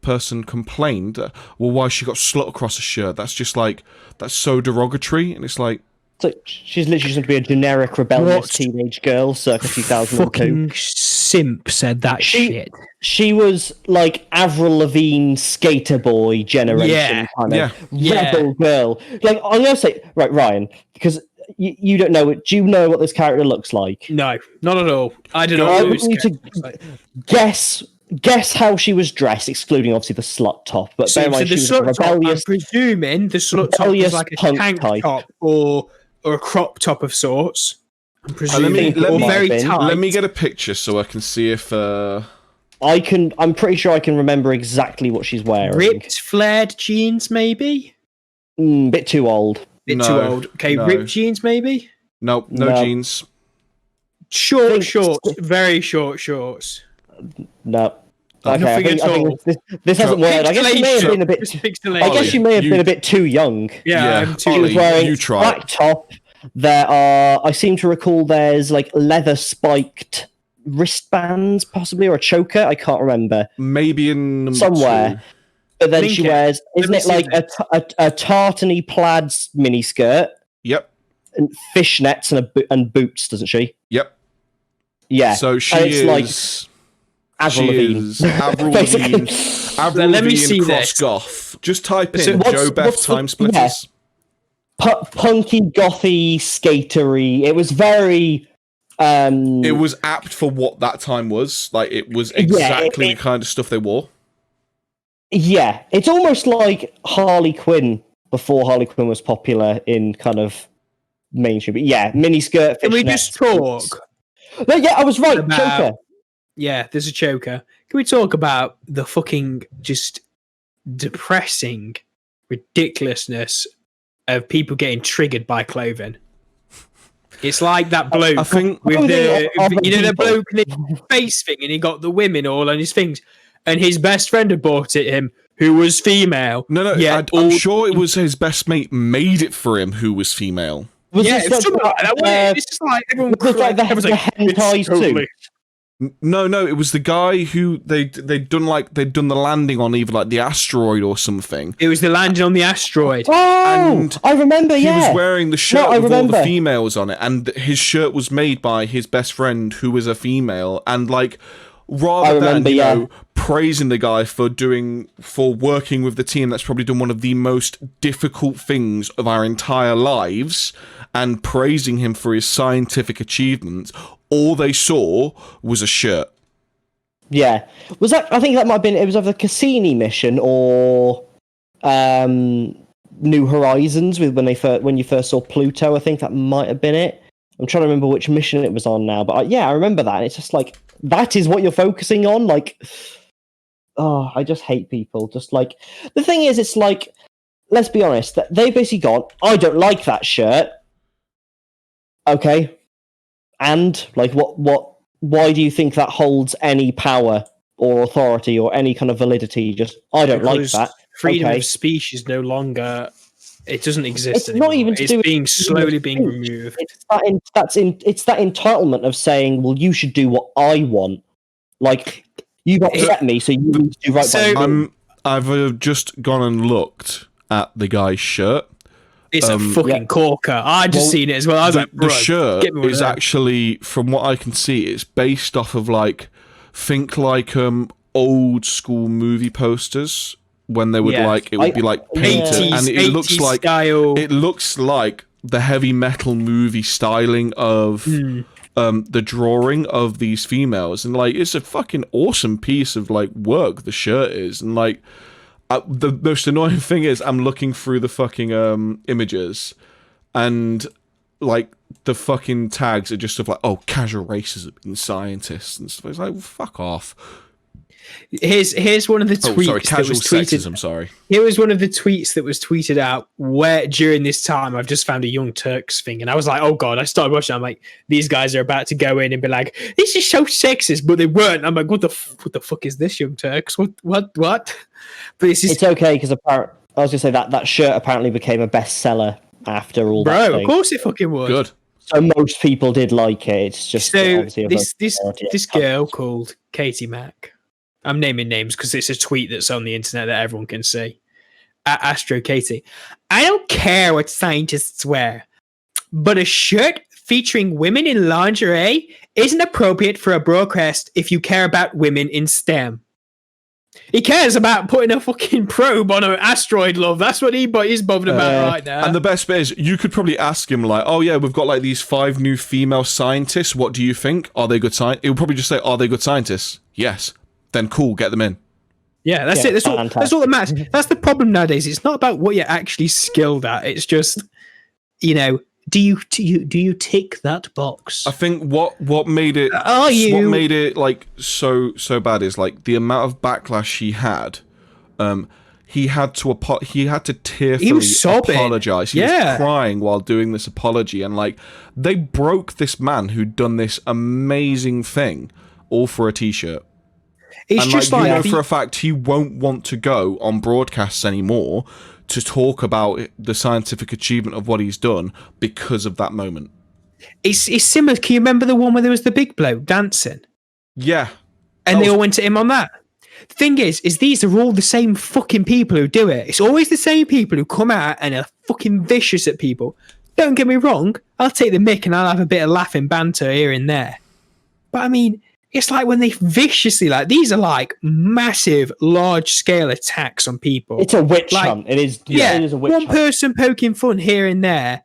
Speaker 1: person complained, well, why she got slut across a shirt? That's just like, that's so derogatory. And it's like,
Speaker 2: so she's literally just going to be a generic rebellious
Speaker 4: What?
Speaker 2: teenage girl circa 2002.
Speaker 4: Fucking simp said that shit.
Speaker 2: She was like Avril Lavigne skater boy generation kind of rebel girl. Like, I'm going to say, right, Ryan, because you don't know it. Do you know what this character looks like?
Speaker 4: No, not at all. I don't know.
Speaker 2: I
Speaker 4: what
Speaker 2: want you
Speaker 4: this
Speaker 2: to
Speaker 4: looks like.
Speaker 2: guess how she was dressed, excluding obviously the slut top. But bear in mind,
Speaker 4: the
Speaker 2: she was a
Speaker 4: slut top, I'm
Speaker 2: rebellious.
Speaker 4: presuming the slut top
Speaker 2: rebellious
Speaker 4: was like a
Speaker 2: punk
Speaker 4: tank
Speaker 2: type.
Speaker 4: top or a crop top of sorts. I'm
Speaker 1: let
Speaker 4: presuming,
Speaker 1: me-
Speaker 4: or very
Speaker 2: been.
Speaker 4: tight.
Speaker 1: let me get a picture so I can see if.
Speaker 2: I'm pretty sure I can remember exactly what she's wearing.
Speaker 4: ripped, flared jeans, maybe.
Speaker 2: Bit too old.
Speaker 4: Bit
Speaker 1: No,
Speaker 4: too old. Okay,
Speaker 1: no.
Speaker 4: ripped jeans, maybe.
Speaker 1: No
Speaker 2: No.
Speaker 1: jeans.
Speaker 4: Short
Speaker 2: Think-
Speaker 4: shorts, very short shorts.
Speaker 2: No. Okay,
Speaker 4: Nothing at
Speaker 2: I think
Speaker 4: all.
Speaker 2: this hasn't worked. I guess she may have been a bit.
Speaker 4: Just
Speaker 2: I
Speaker 4: pixelated.
Speaker 2: guess she may have
Speaker 1: you-
Speaker 2: been a bit too young.
Speaker 4: Yeah, I'm too
Speaker 2: She was
Speaker 1: Ollie,
Speaker 2: wearing
Speaker 1: you try
Speaker 2: black top. There are. I seem to recall there's like leather spiked wristbands, possibly, or a choker. I can't remember.
Speaker 1: Maybe in number
Speaker 2: Somewhere.
Speaker 1: 2.
Speaker 2: But then
Speaker 4: Link
Speaker 2: she
Speaker 4: it.
Speaker 2: wears. Isn't
Speaker 4: me
Speaker 2: it
Speaker 4: see
Speaker 2: like a tartany plaid miniskirt
Speaker 1: Yep.
Speaker 2: and fishnets and boots? Doesn't she?
Speaker 1: Yep.
Speaker 2: Yeah.
Speaker 1: So she
Speaker 2: And it's
Speaker 1: is.
Speaker 2: like Avril
Speaker 1: she
Speaker 2: Lavigne.
Speaker 1: is Avril
Speaker 2: Basically.
Speaker 1: Lavigne. Avril
Speaker 4: Let me
Speaker 1: Lavigne
Speaker 4: see
Speaker 1: cross
Speaker 4: this.
Speaker 1: goth. Just type in
Speaker 4: So
Speaker 1: Joe Beth
Speaker 2: what's the-
Speaker 1: time splitters.
Speaker 2: Punky, gothy, skatery. It was very.
Speaker 1: It was apt for what that time was. Like, it was exactly the kind of stuff they wore.
Speaker 2: Yeah, it's almost like Harley Quinn before Harley Quinn was popular in kind of mainstream. But yeah, miniskirt.
Speaker 4: Can we
Speaker 2: fishnets,
Speaker 4: just talk?
Speaker 2: No, yeah, I was right.
Speaker 4: About-
Speaker 2: Choker.
Speaker 4: Yeah, there's a choker. Can we talk about the fucking just depressing ridiculousness of people getting triggered by clothing? It's like that bloke
Speaker 1: I think
Speaker 4: with the
Speaker 2: Other
Speaker 4: you know the
Speaker 2: people.
Speaker 4: bloke in his face thing, and he got the women all on his things, and his best friend had bought it him, who was female.
Speaker 1: no.
Speaker 4: Yeah,
Speaker 1: I'm sure it was his best mate made it for him, who was female.
Speaker 2: Was
Speaker 4: Yeah,
Speaker 2: this
Speaker 4: it's something like that. wasn't it? It's just like everyone.
Speaker 2: was this like the
Speaker 4: everyone's
Speaker 2: hentai
Speaker 4: "It's totally-"
Speaker 1: No, it was the guy who they'd done the landing on either like the asteroid or something.
Speaker 4: It was the landing on the asteroid.
Speaker 2: Oh,
Speaker 1: And
Speaker 2: I remember.
Speaker 1: He
Speaker 2: Yeah,
Speaker 1: was wearing the shirt
Speaker 2: I
Speaker 1: with all the
Speaker 2: remember.
Speaker 1: females on it, and his shirt was made by his best friend, who was a female. And like, rather
Speaker 2: I
Speaker 1: than
Speaker 2: remember,
Speaker 1: you know praising the guy for working with the team that's probably done one of the most difficult things of our entire lives, and praising him for his scientific achievements, all they saw was a shirt.
Speaker 2: Yeah, was that? I think that might have been. It was either the Cassini mission or New Horizons with when you first saw Pluto. I think that might have been it. I'm trying to remember which mission it was on now, but I remember that. And it's just like that is what you're focusing on. Like, oh, I just hate people. Just like the thing is, it's like, let's be honest. That they basically gone. I don't like that shirt. Okay, and like what? Why do you think that holds any power or authority or any kind of validity? Just I don't
Speaker 4: Because
Speaker 2: like that.
Speaker 4: freedom
Speaker 2: Okay.
Speaker 4: of speech is no longer. It doesn't exist
Speaker 2: It's
Speaker 4: anymore.
Speaker 2: not even to
Speaker 4: It's
Speaker 2: do with
Speaker 4: being
Speaker 2: freedom of
Speaker 4: slowly being
Speaker 2: speech.
Speaker 4: removed.
Speaker 2: It's that entitlement of saying, well, you should do what I want. Like you've upset me, so you need to do right
Speaker 4: So-
Speaker 2: by me.
Speaker 1: I've just gone and looked at the guy's shirt.
Speaker 4: It's a fucking
Speaker 2: yeah.
Speaker 4: corker. I just
Speaker 1: Well,
Speaker 4: seen it as well. I was
Speaker 1: the,
Speaker 4: like,
Speaker 1: the
Speaker 4: bro,
Speaker 1: shirt
Speaker 4: get me one of
Speaker 1: is
Speaker 4: them.
Speaker 1: actually, from what I can see, it's based off of like old school movie posters when they would
Speaker 4: Yeah.
Speaker 1: it would be like painted,
Speaker 4: 80s,
Speaker 1: and it looks
Speaker 4: 80s
Speaker 1: like
Speaker 4: style.
Speaker 1: it looks like the heavy metal movie styling of the drawing of these females, and like it's a fucking awesome piece of like work. The shirt is, and like. The most annoying thing is I'm looking through the fucking images, and like the fucking tags are just stuff like, oh, casual racism and scientists and stuff. It's like, well, fuck off.
Speaker 4: Here's one of the tweets
Speaker 1: Sorry,
Speaker 4: that
Speaker 1: casual
Speaker 4: was tweeted.
Speaker 1: sexism. Sorry.
Speaker 4: Here was one of the tweets that was tweeted out where during this time I've just found a Young Turks thing, and I was like, oh god, I started watching. I'm like, these guys are about to go in and be like, this is so sexist, but they weren't. I'm like, what the fuck is this, Young Turks? What? But it's just,
Speaker 2: It's okay because I was gonna say that shirt apparently became a bestseller after all that.
Speaker 4: bro,
Speaker 2: Thing.
Speaker 4: of course it fucking was.
Speaker 1: Good.
Speaker 2: So most people did like it. It's just
Speaker 4: So
Speaker 2: obviously
Speaker 4: this girl called Katie Mack. I'm naming names because it's a tweet that's on the internet that everyone can see. At Astro Katie, I don't care what scientists wear, but a shirt featuring women in lingerie isn't appropriate for a broadcast if you care about women in STEM. He cares about putting a fucking probe on an asteroid, love. That's what he's bothered about right now.
Speaker 1: And the best bit is, you could probably ask him, like, oh yeah, we've got like these 5 new female scientists. What do you think? Are they good scientists? He'll probably just say, are they good scientists? Yes. Then cool, get them in.
Speaker 4: Yeah, that's it. That's all that matters. That's the problem nowadays. It's not about what you're actually skilled at. It's just, do you tick that box?
Speaker 1: I think what made it like so bad is like the amount of backlash he had. He had to tearfully apologize. He was crying while doing this apology, and like they broke this man who'd done this amazing thing all for a t-shirt.
Speaker 4: It's
Speaker 1: and
Speaker 4: just
Speaker 1: for a fact he won't want to go on broadcasts anymore to talk about the scientific achievement of what he's done because of that moment.
Speaker 4: It's similar. Can you remember the one where there was the big bloke dancing?
Speaker 1: Yeah.
Speaker 4: And they all went to him on that. The thing is these are all the same fucking people who do it. It's always the same people who come out and are fucking vicious at people. Don't get me wrong. I'll take the mick and I'll have a bit of laughing banter here and there. But I mean, it's like when they viciously, like, these are like massive, large-scale attacks on people.
Speaker 2: It's a witch hunt. It is. Yeah, it is a witch hunt.
Speaker 4: One person poking fun here and there.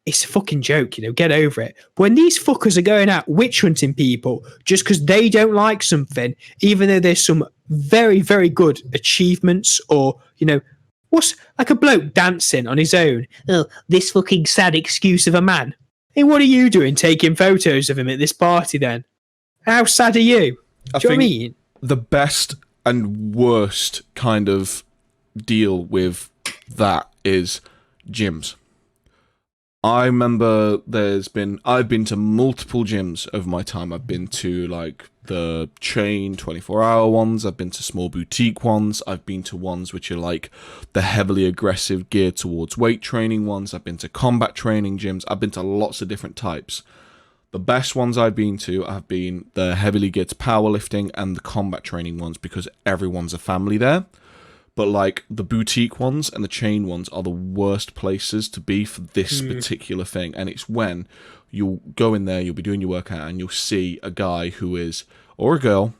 Speaker 4: It's a fucking joke, get over it. When these fuckers are going out witch hunting people just because they don't like something, even though there's some very, very good achievements or, what's like a bloke dancing on his own? Oh, this fucking sad excuse of a man. Hey, what are you doing taking photos of him at this party then? How sad are you? Do you know what I mean?
Speaker 1: The best and worst kind of deal with that is gyms. I remember I've been to multiple gyms over my time. I've been to like the chain 24-hour ones. I've been to small boutique ones. I've been to ones which are like the heavily aggressive geared towards weight training ones. I've been to combat training gyms. I've been to lots of different types. The best ones I've been to have been the heavily geared to powerlifting and the combat training ones because everyone's a family there. But like the boutique ones and the chain ones are the worst places to be for this particular thing. And it's when you'll go in there, you'll be doing your workout and you'll see a guy or a girl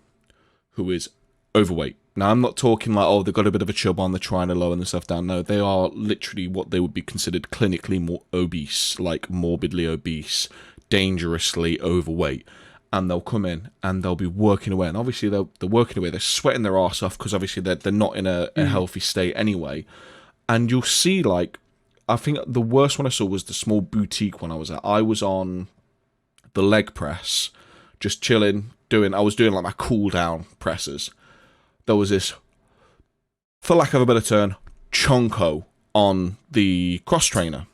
Speaker 1: who is overweight. Now, I'm not talking like, oh, they've got a bit of a chub on, they're trying to lower themselves down. No, they are literally what they would be considered clinically more obese, like morbidly obese, dangerously overweight. And they'll come in and they'll be working away. And obviously they're working away. They're sweating their arse off because obviously they're not in a healthy state anyway. And you'll see, like, I think the worst one I saw was the small boutique one I was at. I was on the leg press, just chilling, I was doing like my cool down presses. There was this, for lack of a better term, chonko on the cross trainer.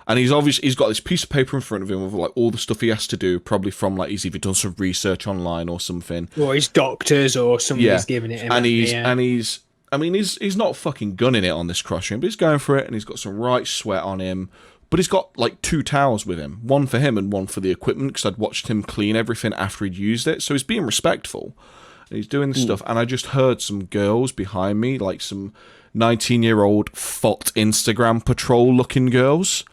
Speaker 1: And he's got this piece of paper in front of him with like all the stuff he has to do, probably from like he's either done some research online or something,
Speaker 4: or his doctors or somebody's giving it him.
Speaker 1: And he's not fucking gunning it on this cross train, but he's going for it, and he's got some right sweat on him. But he's got like 2 towels with him, one for him and one for the equipment, because I'd watched him clean everything after he'd used it. So he's being respectful, and he's doing this stuff. And I just heard some girls behind me, like some 19-year-old FOT Instagram patrol looking girls.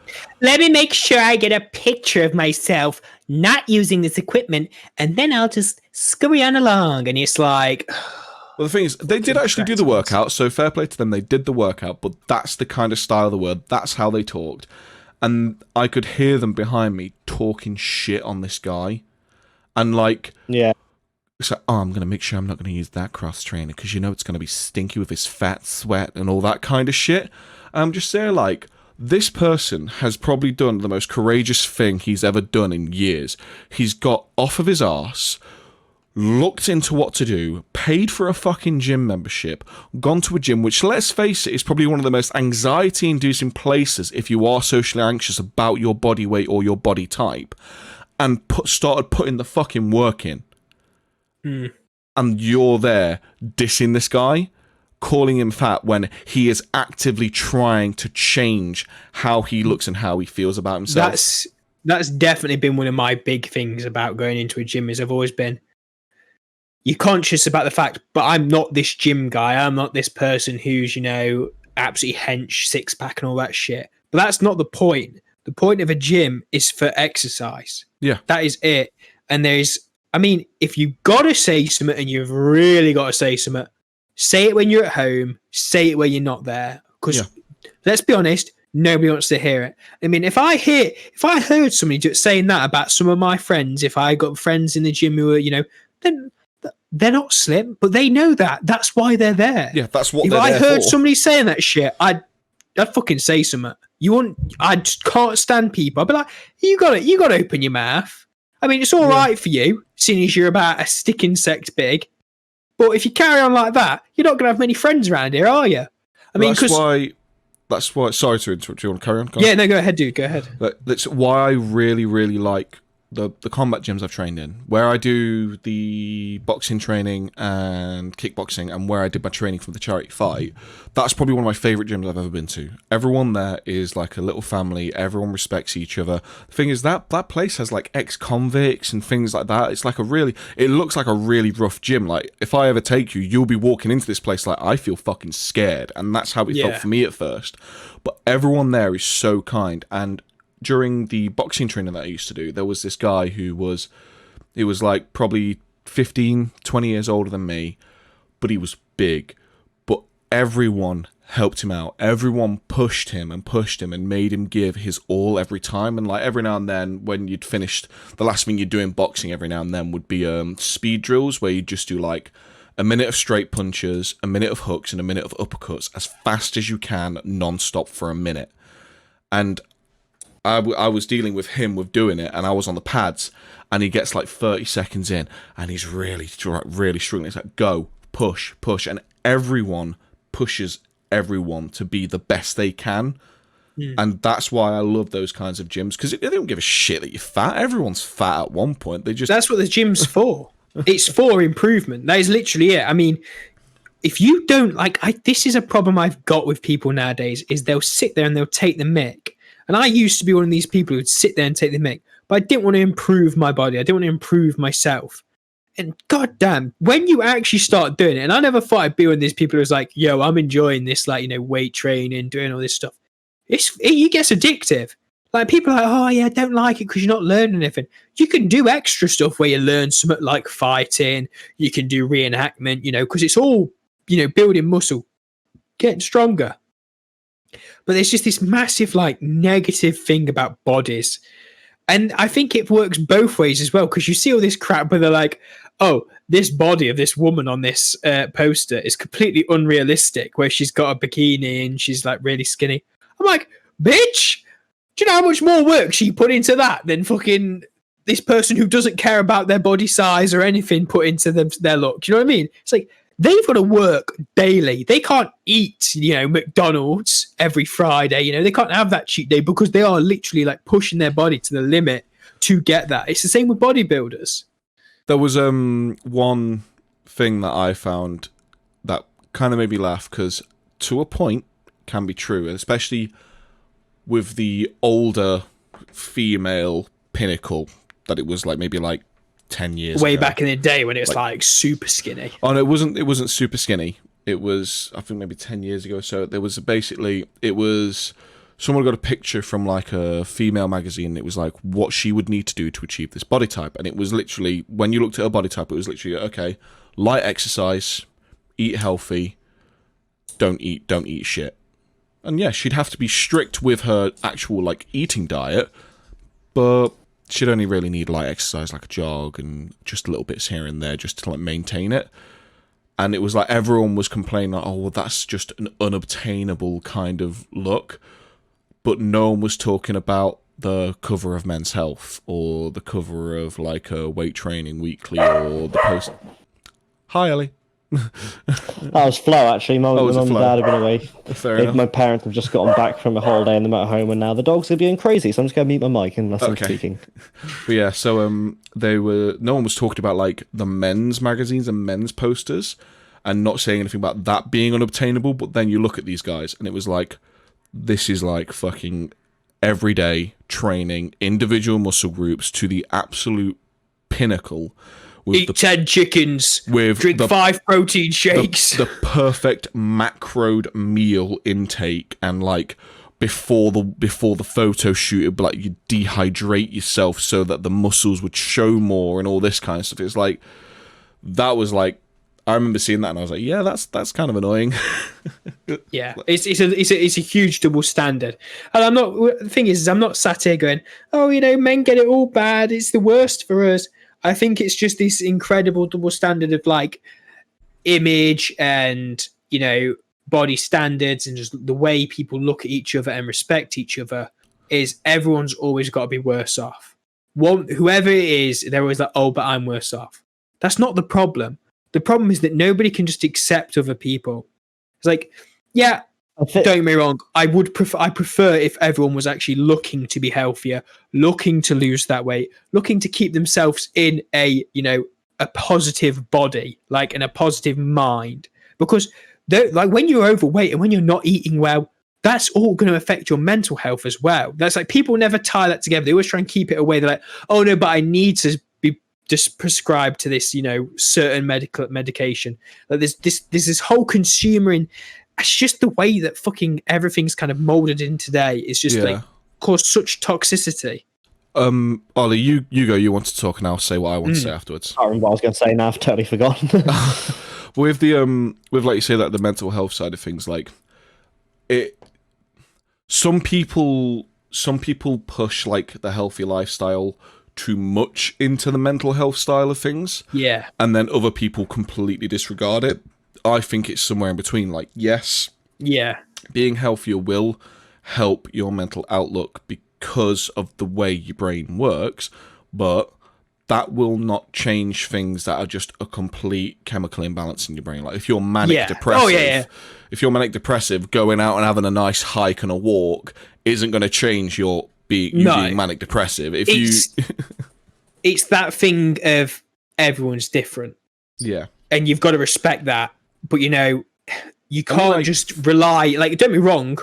Speaker 4: Let me make sure I get a picture of myself not using this equipment, and then I'll just scurry on along. And it's like,
Speaker 1: well, the thing is, they did actually do the workout, so fair play to them. They did the workout, but that's the kind of style of the word. That's how they talked. And I could hear them behind me talking shit on this guy. And like,
Speaker 2: yeah.
Speaker 1: So, I'm going to make sure I'm not going to use that cross trainer because it's going to be stinky with his fat sweat and all that kind of shit. I'm just saying, like, this person has probably done the most courageous thing he's ever done in years. He's got off of his arse, looked into what to do, paid for a fucking gym membership, gone to a gym, which, let's face it, is probably one of the most anxiety-inducing places if you are socially anxious about your body weight or your body type, and started putting the fucking work in. And you're there dissing this guy, calling him fat when he is actively trying to change how he looks and how he feels about himself.
Speaker 4: That's definitely been one of my big things about going into a gym. Is I've always been you're conscious about the fact, but I'm not this gym guy. I'm not this person who's, absolutely hench, six pack and all that shit. But that's not the point. The point of a gym is for exercise.
Speaker 1: Yeah.
Speaker 4: That is it. And if you got to say something and you've really got to say something, say it when you're at home, say it when you're not there. Because let's be honest, nobody wants to hear it. I mean, if I heard somebody just saying that about some of my friends, if I got friends in the gym who were, then they're not slim, but they know that. That's why they're there.
Speaker 1: Yeah, that's what
Speaker 4: if
Speaker 1: they're
Speaker 4: I
Speaker 1: there
Speaker 4: heard
Speaker 1: for.
Speaker 4: somebody saying that shit, I'd fucking say something. I just can't stand people. I'd be like, you got to open your mouth. I mean, it's all right for you, seeing as you're about a stick insect big. But if you carry on like that, you're not going to have many friends around here, are you? I mean,
Speaker 1: that's why. Sorry to interrupt. Do you want to carry on?
Speaker 4: Yeah, no, go ahead, dude. Go ahead.
Speaker 1: That's why I really, really like the combat gyms I've trained in, where I do the boxing training and kickboxing, and where I did my training for the charity fight. That's probably one of my favourite gyms I've ever been to. Everyone there is like a little family. Everyone respects each other. The thing is that place has like ex-convicts and things like that. It's like it looks like a really rough gym. Like if I ever take you, you'll be walking into this place like I feel fucking scared, and that's how it felt for me at first. But everyone there is so kind. And during the boxing training that I used to do, there was this guy he was like probably 15, 20 years older than me, but he was big. But everyone helped him out. Everyone pushed him and made him give his all every time. And like every now and then when you'd finished, the last thing you'd do in boxing every now and then would be speed drills where you'd just do like a minute of straight punches, a minute of hooks, and a minute of uppercuts as fast as you can, non-stop for a minute. And I was dealing with him with doing it, and I was on the pads, and he gets like 30 seconds in, and he's really struggling. It's like, go, push, and everyone pushes everyone to be the best they can. And that's why I love those kinds of gyms, because they don't give a shit that you're fat. Everyone's fat at one point. That's
Speaker 4: what the gym's for. It's for improvement. That is literally it. I mean, if you don't this is a problem I've got with people nowadays, is they'll sit there and they'll take the mick. And I used to be one of these people who'd sit there and take the mick, but I didn't want to improve my body. I didn't want to improve myself. And goddamn, when you actually start doing it, and I never thought I'd be one of these people who's like, yo, I'm enjoying this, weight training, doing all this stuff. It gets addictive. Like people are like, oh yeah, I don't like it because you're not learning anything. You can do extra stuff where you learn something like fighting. You can do reenactment, because it's all, building muscle, getting stronger. But there's just this massive negative thing about bodies. And I think it works both ways as well, because you see all this crap where they're like, oh, this body of this woman on this poster is completely unrealistic, where she's got a bikini and she's really skinny. I'm like, bitch, do you know how much more work she put into that than fucking this person who doesn't care about their body size or anything put into their look? Do you know what I mean? It's like, they've got to work daily. They can't eat, McDonald's every Friday. They can't have that cheat day because they are literally pushing their body to the limit to get that. It's the same with bodybuilders.
Speaker 1: There was one thing that I found that kind of made me laugh, because to a point can be true, especially with the older female pinnacle, that it was maybe 10 years
Speaker 4: way
Speaker 1: ago.
Speaker 4: Back in the day when it was super skinny.
Speaker 1: Oh no, it wasn't super skinny. It was, I think, maybe 10 years ago. So there was someone got a picture from a female magazine. It was what she would need to do to achieve this body type. And it was literally, when you looked at her body type, it was literally, okay, light exercise, eat healthy, don't eat shit. And yeah, she'd have to be strict with her actual eating diet, but she'd only really need light exercise, like a jog and just little bits here and there just to maintain it. And it was everyone was complaining, oh, well, that's just an unobtainable kind of look. But no one was talking about the cover of Men's Health or the cover of a Weight Training Weekly or the post. Hi, Ellie.
Speaker 2: That was Flo, actually. My mum and dad have been away.
Speaker 1: Fair enough.
Speaker 2: My parents have just gotten back from a holiday and they're at home, and now the dogs are being crazy, so I'm just going to mute my mic unless I'm speaking.
Speaker 1: But yeah, so no one was talking about the men's magazines and men's posters and not saying anything about that being unobtainable, but then you look at these guys and it was this is fucking every day training individual muscle groups to the absolute pinnacle.
Speaker 4: Eat 10 chickens. Drink 5 protein shakes.
Speaker 1: The perfect macroed meal intake, and like before the photo shoot, it'd be like you dehydrate yourself so that the muscles would show more and all this kind of stuff. It's like that was like I remember seeing that and I was like, yeah, that's kind of annoying.
Speaker 4: Yeah, it's a huge double standard, and the thing is I'm not sat here going, oh, men get it all bad, it's the worst for us. I think it's just this incredible double standard of like image and body standards, and just the way people look at each other and respect each other is everyone's always got to be worse off. Whoever it is, they're always like, oh, but I'm worse off. That's not the problem. The problem is that nobody can just accept other people. It's like, yeah, don't get me wrong. I prefer if everyone was actually looking to be healthier, looking to lose that weight, looking to keep themselves in a positive body, like in a positive mind. Because like when you're overweight and when you're not eating well, that's all going to affect your mental health as well. That's like people never tie that together. They always try and keep it away. They're like, oh no, but I need to be just prescribed to this, certain medication. Like there's this whole consumer in. It's just the way that fucking everything's kind of molded in today. It's just like caused such toxicity.
Speaker 1: Ollie, you go. You want to talk, and I'll say what I want to say afterwards.
Speaker 2: I remember what I was going to say now. I've totally forgotten.
Speaker 1: With like you say, like the mental health side of things, like it. Some people push like the healthy lifestyle too much into the mental health style of things.
Speaker 4: Yeah,
Speaker 1: and then other people completely disregard it. I think it's somewhere in between. Like, yes, being healthier will help your mental outlook because of the way your brain works, but that will not change things that are just a complete chemical imbalance in your brain. Like if you're manic depressive, if you're manic depressive, going out and having a nice hike and a walk isn't going to change you being manic depressive.
Speaker 4: It's that thing of everyone's different.
Speaker 1: Yeah,
Speaker 4: and you've got to respect that. But you can't just rely. Like, don't be wrong.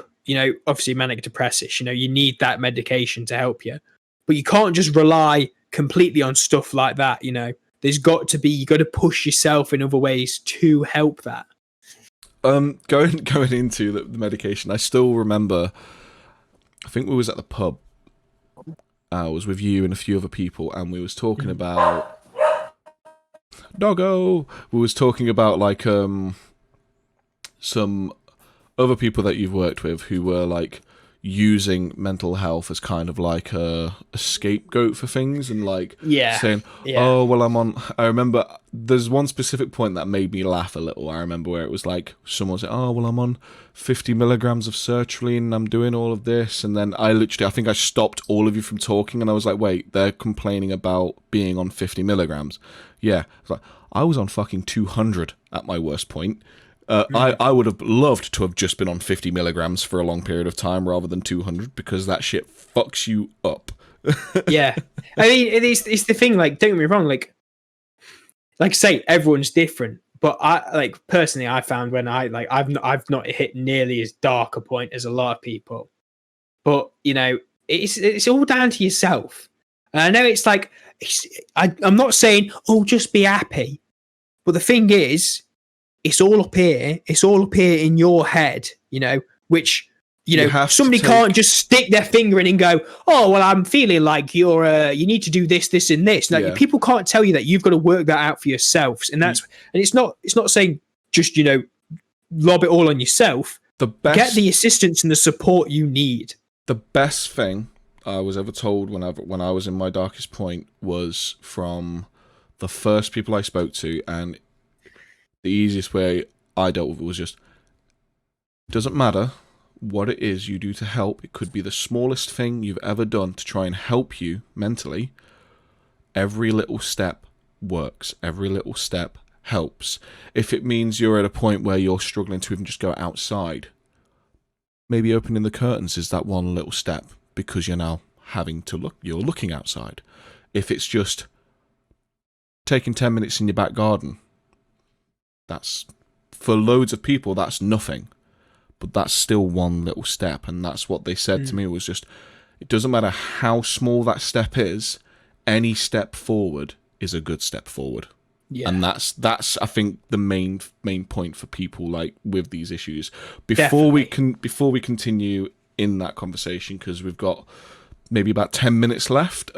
Speaker 4: Obviously, manic depressive. You need that medication to help you, but you can't just rely completely on stuff like that. There's got to be. You got to push yourself in other ways to help that.
Speaker 1: Going into the medication, I still remember. I think we was at the pub. I was with you and a few other people, and we was talking about. Doggo. We was talking about like some other people that you've worked with who were like using mental health as kind of like a scapegoat for things, and like saying, oh well, I remember there's one specific point that made me laugh a little. I remember where it was like someone said, oh well, I'm on 50 milligrams of sertraline and I'm doing all of this, and then I think I stopped all of you from talking, and I was like, wait, they're complaining about being on 50 milligrams. Yeah, I was on fucking 200 at my worst point. I would have loved to have just been on 50 milligrams for a long period of time rather than 200, because that shit fucks you up.
Speaker 4: Yeah, I mean, it's the thing. Like, don't get me wrong. Like say, everyone's different. But I personally, I found when I've not hit nearly as dark a point as a lot of people. But it's all down to yourself. And I know it's like. I'm not saying, oh, just be happy. But the thing is, it's all up here. It's all up here in your head, which, somebody can't just stick their finger in and go, oh, well, I'm feeling like you need to do this, this, and this. Like, people can't tell you that. You've got to work that out for yourselves. And and it's not saying just, lob it all on yourself. Get the assistance and the support you need.
Speaker 1: The best thing I was ever told when I was in my darkest point was from the first people I spoke to, and the easiest way I dealt with it was just, it doesn't matter what it is you do to help. It could be the smallest thing you've ever done to try and help you mentally. Every little step works. Every little step helps. If it means you're at a point where you're struggling to even just go outside, maybe opening the curtains is that one little step, because you're now you're looking outside. If it's just taking 10 minutes in your back garden, that's, for loads of people, that's nothing. But that's still one little step. And that's what they said to me, was just, It doesn't matter how small that step is. Any step forward is a good step forward.
Speaker 4: Yeah.
Speaker 1: And that's I think the main point for people like with these issues. Before we continue in that conversation, because we've got maybe about 10 minutes left.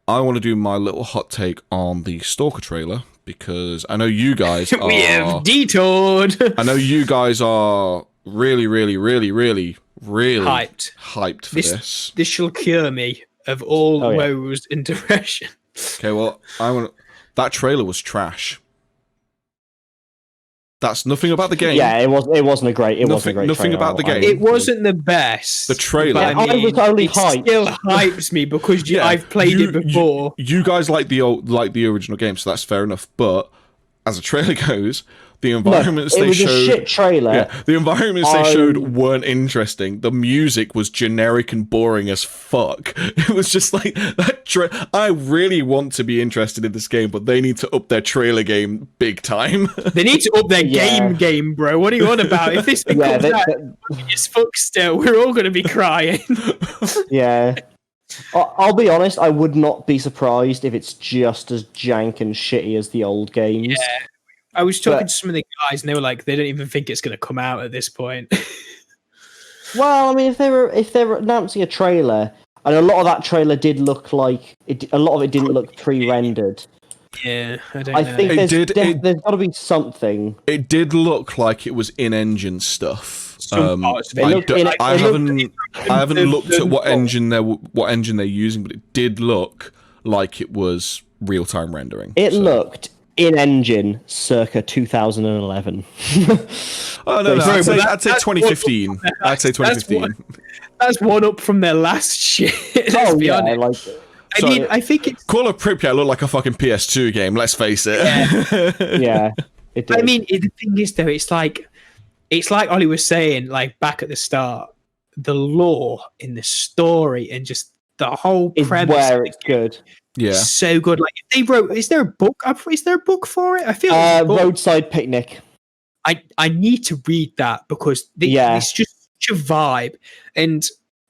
Speaker 1: I want to do my little hot take on the Stalker trailer, because I know you guys are...
Speaker 4: We have detoured!
Speaker 1: I know you guys are really, really, really, really, really hyped for this.
Speaker 4: This shall cure me of all woes and depression.
Speaker 1: Okay, well, that trailer was trash. That's nothing about the game.
Speaker 2: Yeah, it wasn't a great. It wasn't a great.
Speaker 1: Nothing
Speaker 2: trailer,
Speaker 1: about the game.
Speaker 4: It wasn't the best.
Speaker 1: The trailer.
Speaker 4: I
Speaker 2: was only hyped.
Speaker 4: Still hypes me because I've played it before.
Speaker 1: You guys like the original game, so that's fair enough. But as a trailer goes, the environments they showed,
Speaker 2: a shit trailer.
Speaker 1: Yeah, the environments they showed weren't interesting. The music was generic and boring as fuck. It was just like that. I really want to be interested in this game, but they need to up their trailer game big time.
Speaker 4: They need to up their game, bro. What are you on about? If this thing comes out as fuck still, we're all going to be crying.
Speaker 2: Yeah. I'll be honest, I would not be surprised if it's just as jank and shitty as the old games.
Speaker 4: Yeah. I was talking to some of the guys, and they were like, they don't even think it's going to come out at this point.
Speaker 2: Well, I mean, if they were announcing a trailer, and a lot of that trailer did look like a lot of it didn't look pre-rendered.
Speaker 4: Yeah, I don't know.
Speaker 2: I think there's got to be something.
Speaker 1: It did look like it was in-engine stuff. I haven't looked at what engine they're using, but it did look like it was real-time rendering.
Speaker 2: It looked in-engine circa 2011.
Speaker 1: Oh no, I'd say 2015. I'd say 2015.
Speaker 4: That's one up from their last shit. Let's be honest. I think it's
Speaker 1: Call of Pripyat looked like a fucking PS2 game. Let's face it.
Speaker 2: Yeah, it did.
Speaker 4: I mean, the thing is though, it's like Ollie was saying, like back at the start, the lore in the story and just the whole premise
Speaker 2: where it's good.
Speaker 1: Yeah,
Speaker 4: so good. Like they wrote, is there a book? Is there a book for it? I feel
Speaker 2: Roadside Picnic.
Speaker 4: I need to read that because it's just such a vibe. And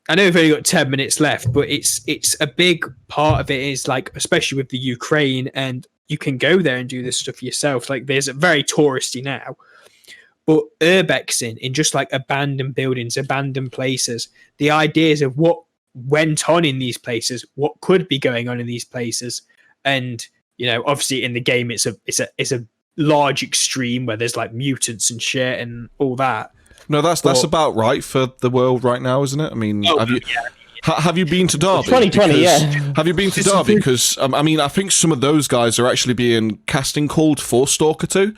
Speaker 4: I know we've only got 10 minutes left, but it's a big part of it is like, especially with the Ukraine, and you can go there and do this stuff yourself. Like there's a very touristy now, but urbexing in just like abandoned buildings, abandoned places, the ideas of what went on in these places, what could be going on in these places. And, you know, obviously in the game, it's a large extreme where there's like mutants and shit and all that.
Speaker 1: No, that's about right for the world right now, isn't it? I mean, have you been to Derby?
Speaker 2: 2020,
Speaker 1: Have you been to Derby? Because I mean, I think some of those guys are actually being casting called for Stalker 2.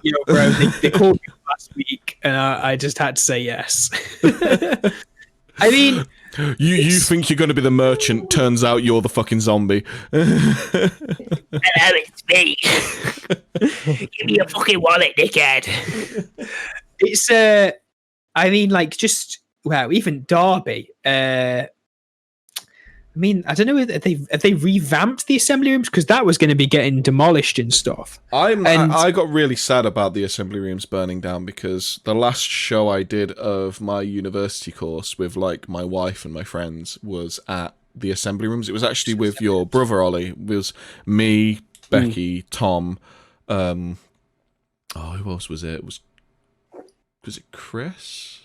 Speaker 4: You know, bro, they called me last week, and I just had to say yes. I mean,
Speaker 1: you think you're going to be the merchant? Turns out you're the fucking zombie.
Speaker 4: Hello, it's me. Give me your fucking wallet, dickhead. It's I mean, like, just even Derby. I mean, I don't know if they revamped the assembly rooms, because that was going to be getting demolished and stuff.
Speaker 1: I got really sad about the assembly rooms burning down, because the last show I did of my university course with like my wife and my friends was at the assembly rooms. It was actually with your brother Ollie. It was me, Becky, Tom. Who else was it? Was it Chris?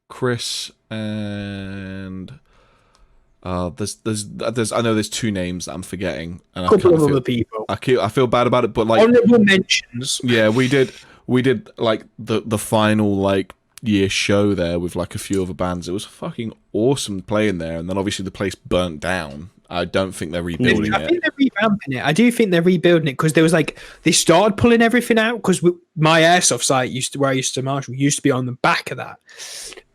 Speaker 1: Chris and there's I know there's two names that I'm forgetting, and
Speaker 4: couple of other people.
Speaker 1: I feel bad about it, but like
Speaker 4: honorable mentions.
Speaker 1: Yeah, we did like the final like year show there with like a few other bands. It was fucking awesome playing there, and then obviously the place burnt down. I don't think they're rebuilding it.
Speaker 4: I think they're revamping it. I do think they're rebuilding it, because there was like they started pulling everything out, because my airsoft site where I used to marshal used to be on the back of that,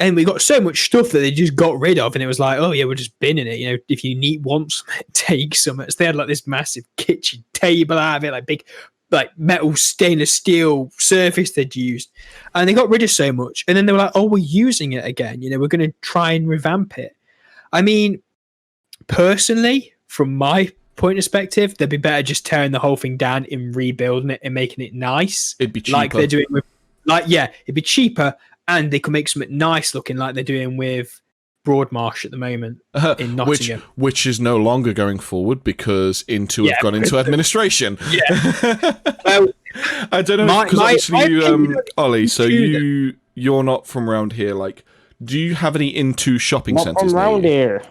Speaker 4: and we got so much stuff that they just got rid of, and it was like, oh yeah, we're just binning it. You know, if you want some, take some. So they had like this massive kitchen table out of it, like big, like metal stainless steel surface they'd used, and they got rid of so much, and then they were like, oh, we're using it again. You know, we're going to try and revamp it. I mean, personally, from my point of perspective, they'd be better just tearing the whole thing down and rebuilding it and making it nice.
Speaker 1: It'd be cheaper.
Speaker 4: Like they're doing with, it'd be cheaper, and they could make something nice looking like they're doing with Broadmarsh at the moment in Nottingham.
Speaker 1: which is no longer going forward because Into have gone into administration.
Speaker 4: Yeah. Well,
Speaker 1: I don't know because obviously you, Ollie. So you're not from around here. Like, do you have any Into shopping centres?
Speaker 2: Not from around here.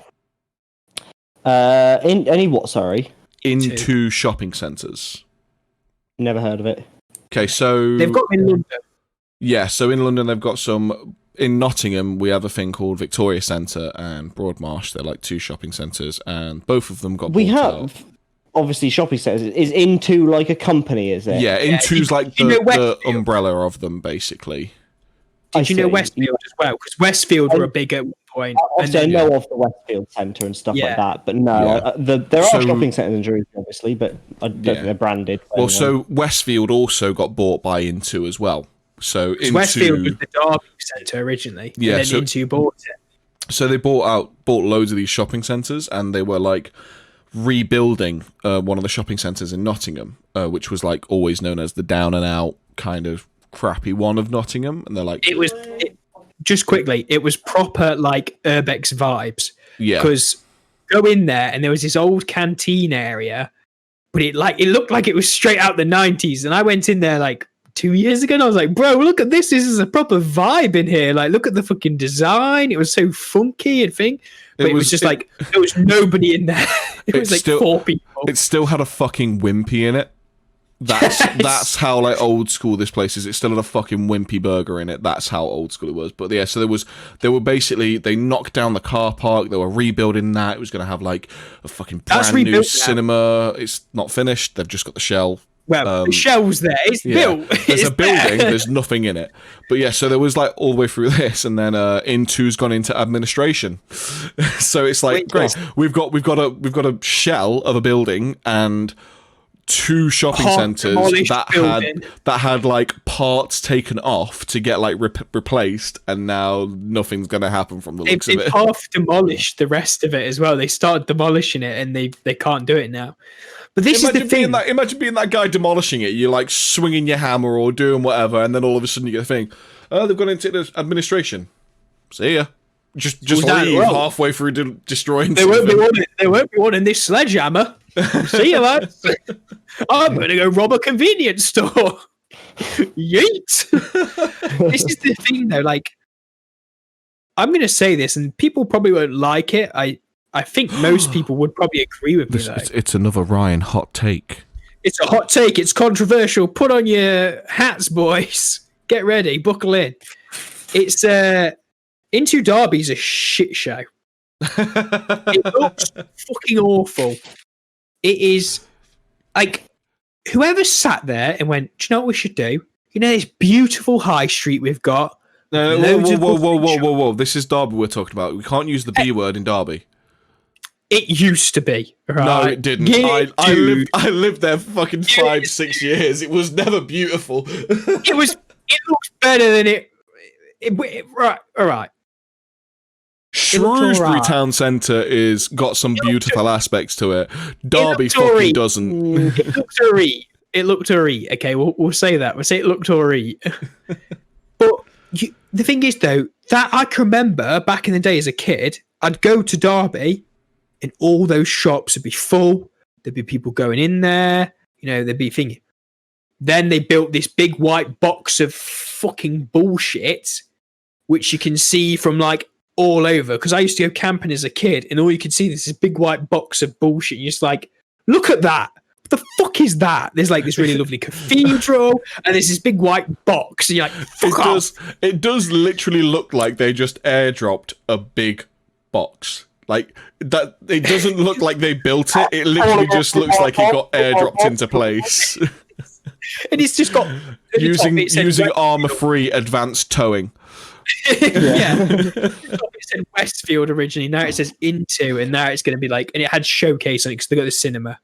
Speaker 2: In any what? Sorry.
Speaker 1: Into shopping centres.
Speaker 2: Never heard of it.
Speaker 1: Okay, so
Speaker 4: they've got them in London.
Speaker 1: Yeah, so in London they've got some. In Nottingham, we have a thing called Victoria Centre and Broadmarsh. They're like two shopping centres, and both of them got.
Speaker 2: We
Speaker 1: bought
Speaker 2: have
Speaker 1: out.
Speaker 2: Obviously shopping centres. Is Into like a company? Is it?
Speaker 1: Yeah, Into's like the umbrella of them, basically.
Speaker 4: Did you know Westfield as well? Because Westfield were a big at one point.
Speaker 2: Obviously, I know of the Westfield Centre and stuff like that, but no, there are shopping centres in Jersey, obviously, but I don't think they're branded.
Speaker 1: Well, so Westfield also got bought by Into as well. So Into,
Speaker 4: Westfield was the Derby Centre originally, and then Into bought it.
Speaker 1: So they bought loads of these shopping centres, and they were like rebuilding one of the shopping centres in Nottingham, which was like always known as the down and out kind of crappy one of Nottingham, and they're like
Speaker 4: it was proper like urbex vibes.
Speaker 1: Yeah,
Speaker 4: because go in there and there was this old canteen area, but it looked like it was straight out the 90s, and I went in there like 2 years ago and I was like, bro, look at this is a proper vibe in here, like look at the fucking design, it was so funky and thing, but it was just like there was nobody in there. It was like still, 4 people.
Speaker 1: It still had a fucking wimpy in it. That's how like old school this place is. It still had a fucking wimpy burger in it. That's how old school it was. But yeah, so they knocked down the car park. They were rebuilding that. It was going to have like a fucking brand new cinema. It's not finished. They've just got the shell.
Speaker 4: Well, the shell's there. It's built.
Speaker 1: There's a building. There's nothing in it. But yeah, so there was like all the way through this, and then Into's gone into administration. So it's like great. We've got a shell of a building and 2 shopping centres that had like parts taken off to get like replaced, and now nothing's going to happen from the looks of it.
Speaker 4: They've half demolished the rest of it as well. They started demolishing it, and they can't do it now. But this is the thing.
Speaker 1: Imagine being that guy demolishing it. You're like swinging your hammer or doing whatever, and then all of a sudden you get a thing. Oh, they've gone into the administration. See ya. Just leave halfway through destroying.
Speaker 4: They won't be wanting this sledgehammer. See you, lads. I'm going to go rob a convenience store. Yeet. This is the thing, though. Like, I'm going to say this, and people probably won't like it. I think most people would probably agree with me, though.
Speaker 1: It's another Ryan hot take.
Speaker 4: It's a hot take. It's controversial. Put on your hats, boys. Get ready. Buckle in. It's Into Derby's a shit show. It looks fucking awful. It is like whoever sat there and went, do you know what we should do? You know this beautiful high street we've got.
Speaker 1: No, whoa! This is Derby we're talking about. We can't use the B word in Derby.
Speaker 4: It used to be. Right?
Speaker 1: No, it didn't. I lived there for fucking 5-6 years. It was never beautiful.
Speaker 4: It looks better than it. Right. All right.
Speaker 1: Shrewsbury Town Centre is got some beautiful aspects to it. Derby fucking doesn't.
Speaker 4: It looked alright. Okay, we'll say that. We'll say it looked alright. But the thing is, though, that I can remember back in the day as a kid, I'd go to Derby, and all those shops would be full. There'd be people going in there. You know, they'd be thinking. Then they built this big white box of fucking bullshit, which you can see from like all over. Because I used to go camping as a kid, and all you could see is this big white box of bullshit. And you're just like, look at that. What the fuck is that? There's like this really lovely cathedral, and there's this big white box. And you're like, fuck off.
Speaker 1: It does literally look like they just airdropped a big box. Like that, it doesn't look like they built it. It literally just looks like it got airdropped into place.
Speaker 4: And it's just got
Speaker 1: using armor-free advanced towing.
Speaker 4: Yeah, it said Westfield originally. Now it says Into, and now it's going to be like, and it had Showcase on it because they got the cinema.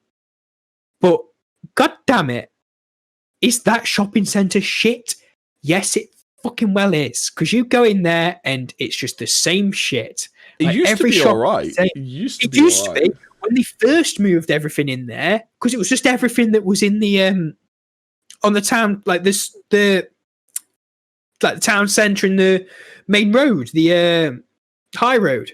Speaker 4: But god damn it, is that shopping centre shit? Yes, it fucking well is. Because you go in there and it's just the same shit.
Speaker 1: It used to be alright. It used to be
Speaker 4: when they first moved everything in there, because it was just everything that was in the on the town, like this, the town centre and the main road, the high road.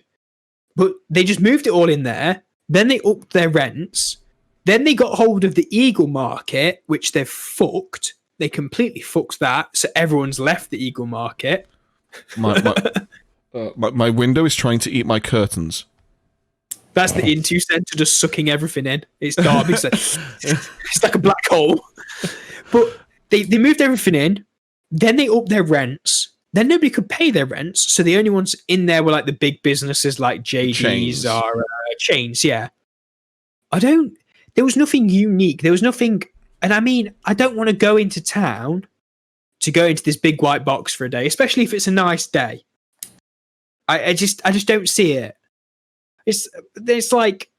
Speaker 4: But they just moved it all in there. Then they upped their rents. Then they got hold of the Eagle Market, which they've fucked. They completely fucked that. So everyone's left the Eagle Market.
Speaker 1: My window is trying to eat my curtains.
Speaker 4: That's the Into Centre just sucking everything in. It's garbage. It's like a black hole. But they moved everything in. Then they upped their rents. Then nobody could pay their rents. So the only ones in there were like the big businesses like JD's or chains. Yeah. There was nothing unique. There was nothing. And I mean, I don't want to go into town to go into this big white box for a day, especially if it's a nice day. I just don't see it. It's like,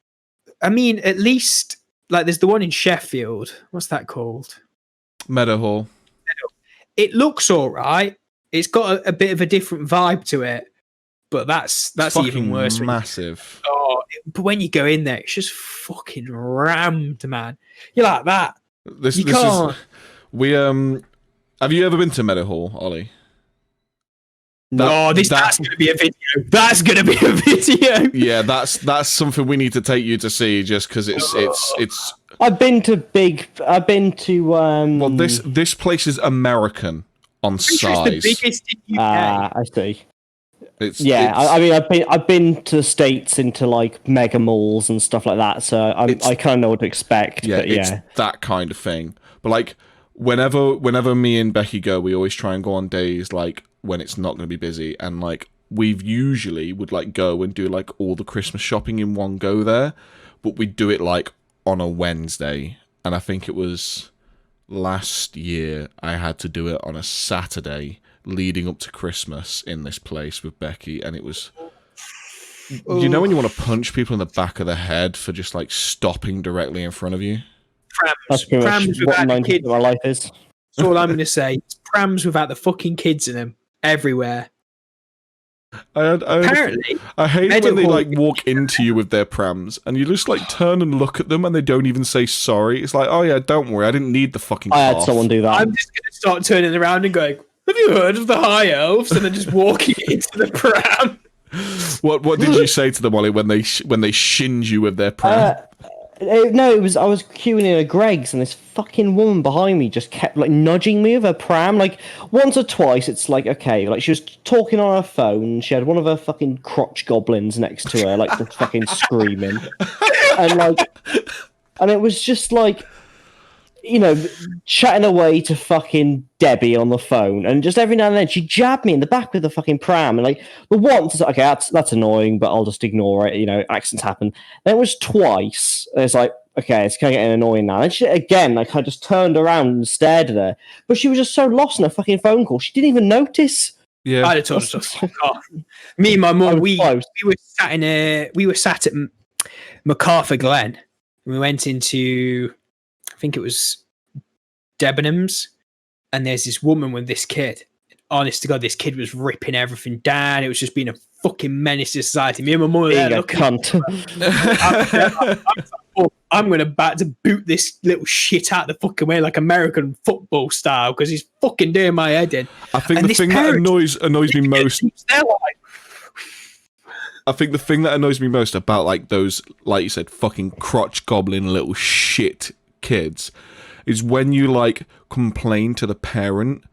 Speaker 4: I mean, at least like there's the one in Sheffield. What's that called?
Speaker 1: Meadowhall.
Speaker 4: It looks all right. It's got a bit of a different vibe to it, but that's even worse.
Speaker 1: Massive.
Speaker 4: But when you go in there, it's just fucking rammed, man. You're like that.
Speaker 1: This is we Have you ever been to Meadowhall, Ollie?
Speaker 4: That's going to be a video. That's going to be a video.
Speaker 1: Yeah, that's something we need to take you to see, just because it's.
Speaker 2: I've been to.
Speaker 1: Well, this place is American on size.
Speaker 4: It's the biggest in UK.
Speaker 2: I see. I mean, I've been to the States into like mega malls and stuff like that, so I kind of know what to expect.
Speaker 1: Yeah,
Speaker 2: but
Speaker 1: it's that kind of thing. But like, whenever me and Becky go, we always try and go on days like when it's not going to be busy, and like we've usually would like go and do like all the Christmas shopping in one go there, but we do it like on a Wednesday, and I think it was last year I had to do it on a Saturday leading up to Christmas in this place with Becky, and it was, you know, when you want to punch people in the back of the head for just like stopping directly in front of you.
Speaker 4: Prams without the kids.
Speaker 2: My life is.
Speaker 4: That's all I'm going to say. It's prams without the fucking kids in them everywhere. Apparently,
Speaker 1: I hate when they like walk into you with their prams and you just like turn and look at them and they don't even say sorry. It's like, oh yeah, don't worry, I didn't need the fucking.
Speaker 2: I had someone do that.
Speaker 4: I'm just going to start turning around and going, "Have you heard of the High Elves?" And then just walking into the pram.
Speaker 1: What did you say to them, Ollie, when they shinge you with their pram?
Speaker 2: No, I was queuing in a Greg's and this fucking woman behind me just kept like nudging me with her pram. Like once or twice, it's like, okay, like she was talking on her phone. She had one of her fucking crotch goblins next to her, like just fucking screaming, and it was just like, you know, chatting away to fucking Debbie on the phone, and just every now and then she jabbed me in the back with the fucking pram, and like the once it's like, okay, that's annoying, but I'll just ignore it, you know, accidents happen. Then it was twice, and it's like, okay, it's kind of getting annoying now. And she, again, like I just turned around and stared at her, but she was just so lost in her fucking phone call, she didn't even notice.
Speaker 1: Yeah,
Speaker 4: I'd have told her to fuck off. Me and my mum, we were sat at MacArthur Glen. We went into, I think it was Debenhams, and there's this woman with this kid. Honest to God, this kid was ripping everything down. It was just being a fucking menace to society. Me and my mum were there looking. I'm going to boot this little shit out the fucking way, like American football style, because he's fucking doing my head in.
Speaker 1: I think the thing that annoys me most. I think the thing that annoys me most about like those, like you said, fucking crotch goblin little shit kids, is when you like complain to the parent,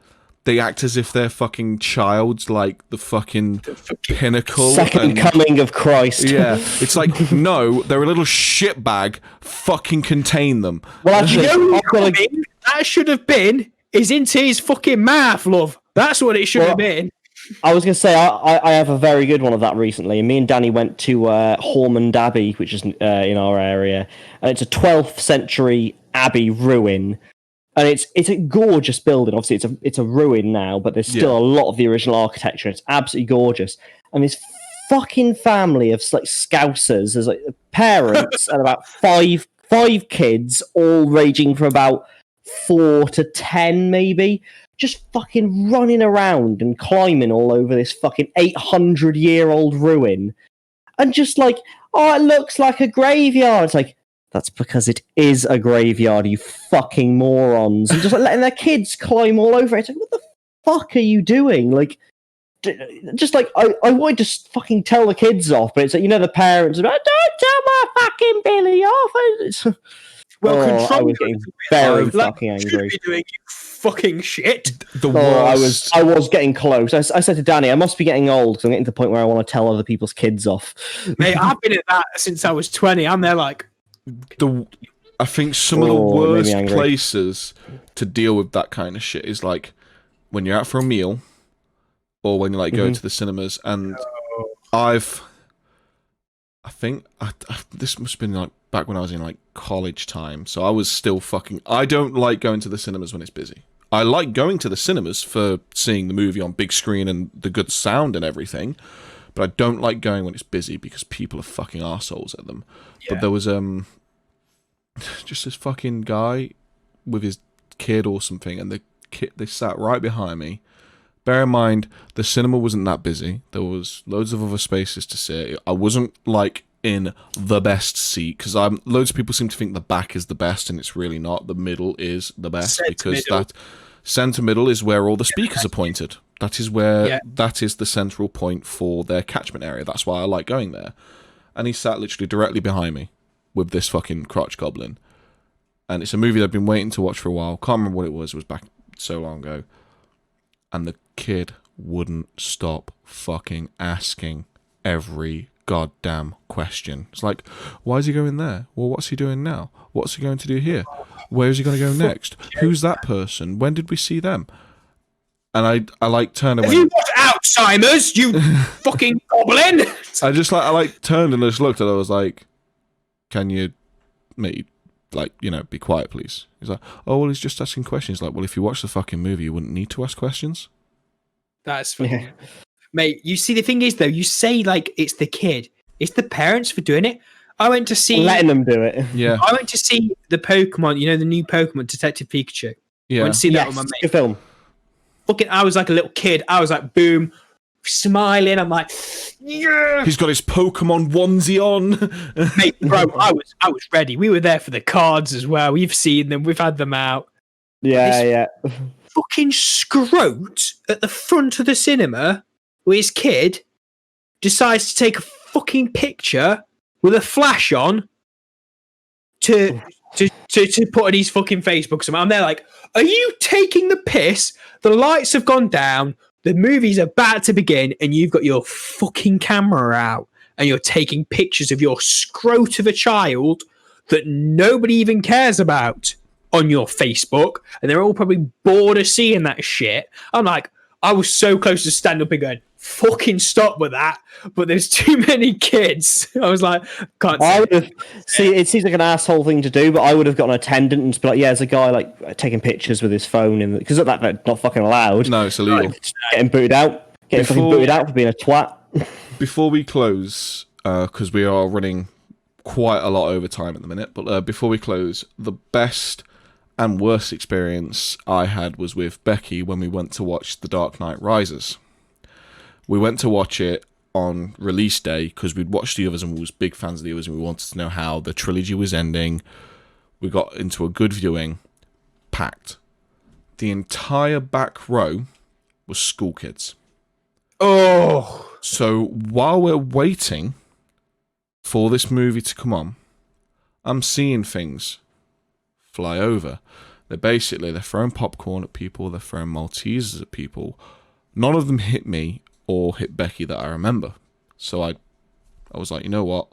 Speaker 1: they act as if their fucking child's like the fucking pinnacle.
Speaker 2: Second coming of Christ.
Speaker 1: Yeah, it's like, no, they're a little shitbag. Fucking contain them.
Speaker 2: Well, actually,
Speaker 4: that should have been is into his fucking mouth, love. That's what it should have been.
Speaker 2: I was going to say, I have a very good one of that recently. Me and Danny went to Hormond Abbey, which is in our area. And it's a 12th century abbey ruin. And it's a gorgeous building. Obviously, it's a ruin now, but there's still a lot of the original architecture. It's absolutely gorgeous. And this fucking family of like Scousers, there's like parents and about five kids, all ranging from about 4 to 10 maybe, just fucking running around and climbing all over this fucking 800-year-old ruin. And just like, oh, it looks like a graveyard. It's like, that's because it is a graveyard, you fucking morons. And just like letting their kids climb all over it. It's like, what the fuck are you doing? Like, just like I wanted to fucking tell the kids off, but it's like, you know, the parents are like, don't tell my fucking Billy off. It's,
Speaker 4: Well,
Speaker 2: I was getting very fucking angry.
Speaker 4: Be doing you fucking shit.
Speaker 1: The worst.
Speaker 2: I was getting close. I said to Danny, I must be getting old because I'm getting to the point where I want to tell other people's kids off.
Speaker 4: Mate, I've been at that since I was 20. I'm there like...
Speaker 1: I think some of the worst places to deal with that kind of shit is like when you're out for a meal or when you like go to the cinemas. And I think this must have been like back when I was in like college time, so I was still fucking... I don't like going to the cinemas when it's busy. I like going to the cinemas for seeing the movie on big screen and the good sound and everything, but I don't like going when it's busy because people are fucking arseholes at them. Yeah. But there was just this fucking guy with his kid or something, and the kid, they sat right behind me. Bear in mind, the cinema wasn't that busy. There was loads of other spaces to sit. I wasn't like in the best seat because loads of people seem to think the back is the best, and it's really not. The middle is the best because that center middle is where all the speakers are pointed. That is where that is the central point for their catchment area. That's why I like going there. And he sat literally directly behind me with this fucking crotch goblin. And it's a movie that I've been waiting to watch for a while. Can't remember what it was. It was back so long ago. And the kid wouldn't stop fucking asking every goddamn question. It's like, why is he going there? Well, what's he doing now? What's he going to do here? Where is he going to go next? Who's that person? When did we see them? And I like turned and went,
Speaker 4: you watched Alzheimer's, you fucking goblin!
Speaker 1: I like turned and just looked and I was like, can you like, you know, be quiet, please? He's like, oh, well, he's just asking questions. Like, well, if you watch the fucking movie, you wouldn't need to ask questions.
Speaker 4: That's funny. Mate, you see, the thing is, though, you say, like, it's the kid. It's the parents for doing it. I went to see...
Speaker 2: letting them do it.
Speaker 1: Yeah.
Speaker 4: I went to see the Pokemon, you know, the new Pokemon, Detective Pikachu.
Speaker 1: Yeah.
Speaker 4: I went to see that with my mate.
Speaker 2: Good film.
Speaker 4: Fucking, I was like a little kid. I was like, boom, smiling. I'm like, yeah.
Speaker 1: He's got his Pokemon onesie on.
Speaker 4: Mate, bro, I was ready. We were there for the cards as well. We've seen them. We've had them out.
Speaker 2: Yeah.
Speaker 4: Fucking scrote at the front of the cinema where his kid decides to take a fucking picture with a flash on to put on his fucking Facebook. So I'm there like, are you taking the piss? The lights have gone down. The movie's about to begin, and you've got your fucking camera out, and you're taking pictures of your scrote of a child that nobody even cares about on your Facebook, and they're all probably bored of seeing that shit. I'm like, I was so close to stand up and going, fucking stop with that, but there's too many kids. I was like, can't
Speaker 2: see, it seems like an asshole thing to do, but I would have got an attendant and just be like, yeah, there's a guy like taking pictures with his phone, because that's not fucking allowed.
Speaker 1: No, it's illegal.
Speaker 2: Getting booted out. Fucking booted out for being a twat.
Speaker 1: Before we close, because we are running quite a lot over time at the minute, but before we close, the best and worst experience I had was with Becky when we went to watch The Dark Knight Rises. We went to watch it on release day because we'd watched the others and we was big fans of the others and we wanted to know how the trilogy was ending. We got into a good viewing, packed. The entire back row was school kids.
Speaker 4: Oh!
Speaker 1: So while we're waiting for this movie to come on, I'm seeing things fly over. They're throwing popcorn at people, they're throwing Maltesers at people. None of them hit me or hit Becky that I remember. So I was like, you know what?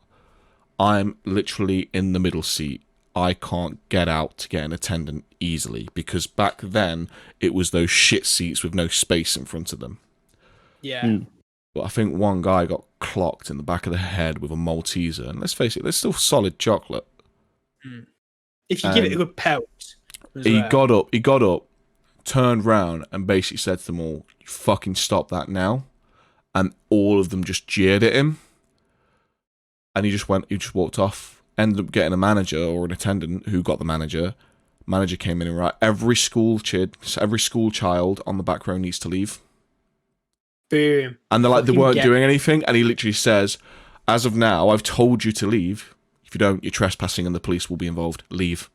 Speaker 1: I'm literally in the middle seat. I can't get out to get an attendant easily because back then it was those shit seats with no space in front of them.
Speaker 4: Yeah.
Speaker 1: But I think one guy got clocked in the back of the head with a Malteser, and let's face it, they're still solid chocolate.
Speaker 4: If you give it a good pelt.
Speaker 1: He got up, turned round, and basically said to them all, "You fucking stop that now." And all of them just jeered at him. And he just walked off. Ended up getting a manager or an attendant who got the manager. Manager came in and right, every school child on the back row needs to leave.
Speaker 4: Boom.
Speaker 1: And they're like, they weren't doing anything. And he literally says, as of now, I've told you to leave. If you don't, you're trespassing and the police will be involved. Leave.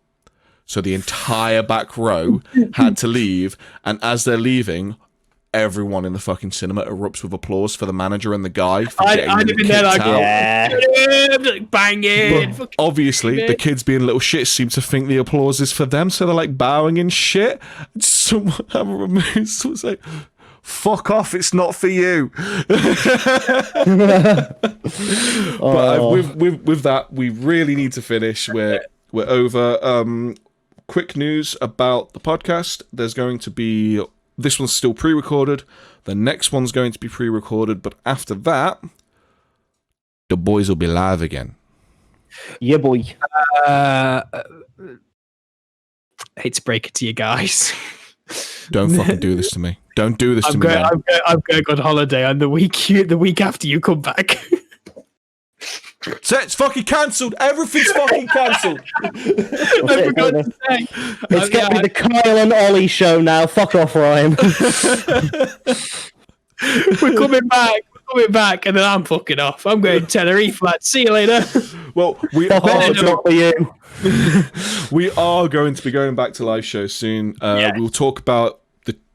Speaker 1: So the entire back row had to leave. And as they're leaving, everyone in the fucking cinema erupts with applause for the manager and the guy for getting
Speaker 4: I'd
Speaker 1: the
Speaker 4: have been there
Speaker 1: kicked
Speaker 4: like,
Speaker 1: out.
Speaker 4: like banging.
Speaker 1: But obviously, the kids being little shits seem to think the applause is for them, so they're like bowing and shit. Someone say, "Fuck off! It's not for you." But with that, we really need to finish. We're over. Quick news about the podcast. There's going to be, this one's still pre-recorded. The next one's going to be pre-recorded, but after that, the boys will be live again.
Speaker 2: Yeah, boy.
Speaker 4: Hate to break it to you guys.
Speaker 1: Don't fucking do this to me. Don't do this to me.
Speaker 4: I'm going on holiday on the week after you come back.
Speaker 1: So it's fucking cancelled. Everything's fucking cancelled.
Speaker 4: I forgot to say.
Speaker 2: It's going to be the Kyle and Ollie show now. Fuck off, Ryan.
Speaker 4: We're coming back, and then I'm fucking off. I'm going to Tenerife, lad. See you later.
Speaker 1: Well, we are going to be going back to live shows soon. We'll talk about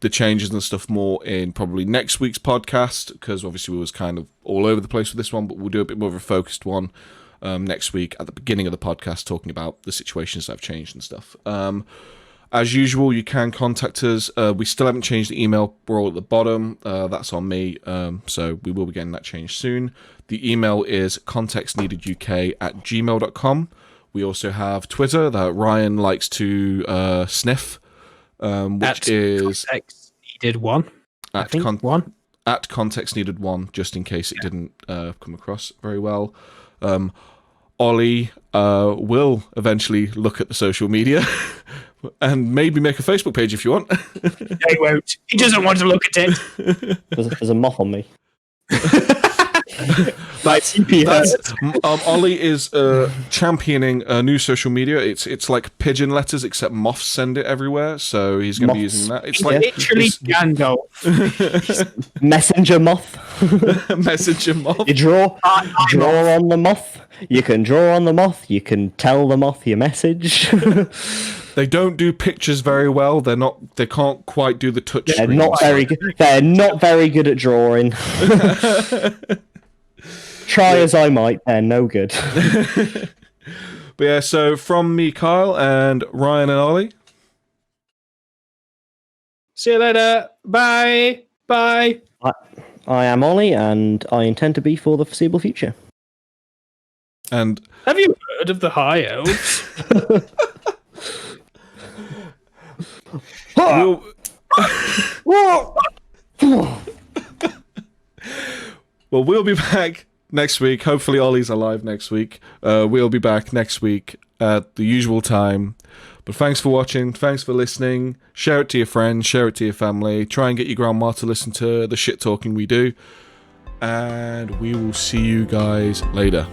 Speaker 1: the changes and stuff more in probably next week's podcast, because obviously we was kind of all over the place with this one, but we'll do a bit more of a focused one next week at the beginning of the podcast, talking about the situations that have changed and stuff. As usual, you can contact us. We still haven't changed the email. We're all at the bottom. That's on me. So we will be getting that changed soon. The email is contextneededuk@gmail.com. We also have Twitter that Ryan likes to sniff, which is
Speaker 4: Context Needed One.
Speaker 1: At Context Needed One, just in case it didn't come across very well. Ollie will eventually look at the social media and maybe make a Facebook page if you want.
Speaker 4: He won't. He doesn't want to look at it.
Speaker 2: There's a moth on me.
Speaker 1: Ollie is championing a new social media. It's like pigeon letters, except moths send it everywhere. So he's going to be using that. It's like
Speaker 4: literally Gandalf.
Speaker 2: Messenger moth.
Speaker 1: Messenger moth.
Speaker 2: You draw on the moth. You can draw on the moth. You can tell the moth your message.
Speaker 1: They don't do pictures very well. They can't quite do the touch
Speaker 2: They're
Speaker 1: screen.
Speaker 2: not very good. They're not very good at drawing. Try as I might, they're no good.
Speaker 1: But yeah, so from me, Kyle, and Ryan and Ollie.
Speaker 4: See you later. Bye. Bye.
Speaker 2: I am Ollie, and I intend to be for the foreseeable future.
Speaker 1: And
Speaker 4: have you heard of the High Elves?
Speaker 1: Well, we'll be back next week. Hopefully Ollie's alive next week. We'll be back next week at the usual time. But thanks for watching. Thanks for listening. Share it to your friends. Share it to your family. Try and get your grandma to listen to the shit talking we do. And we will see you guys later.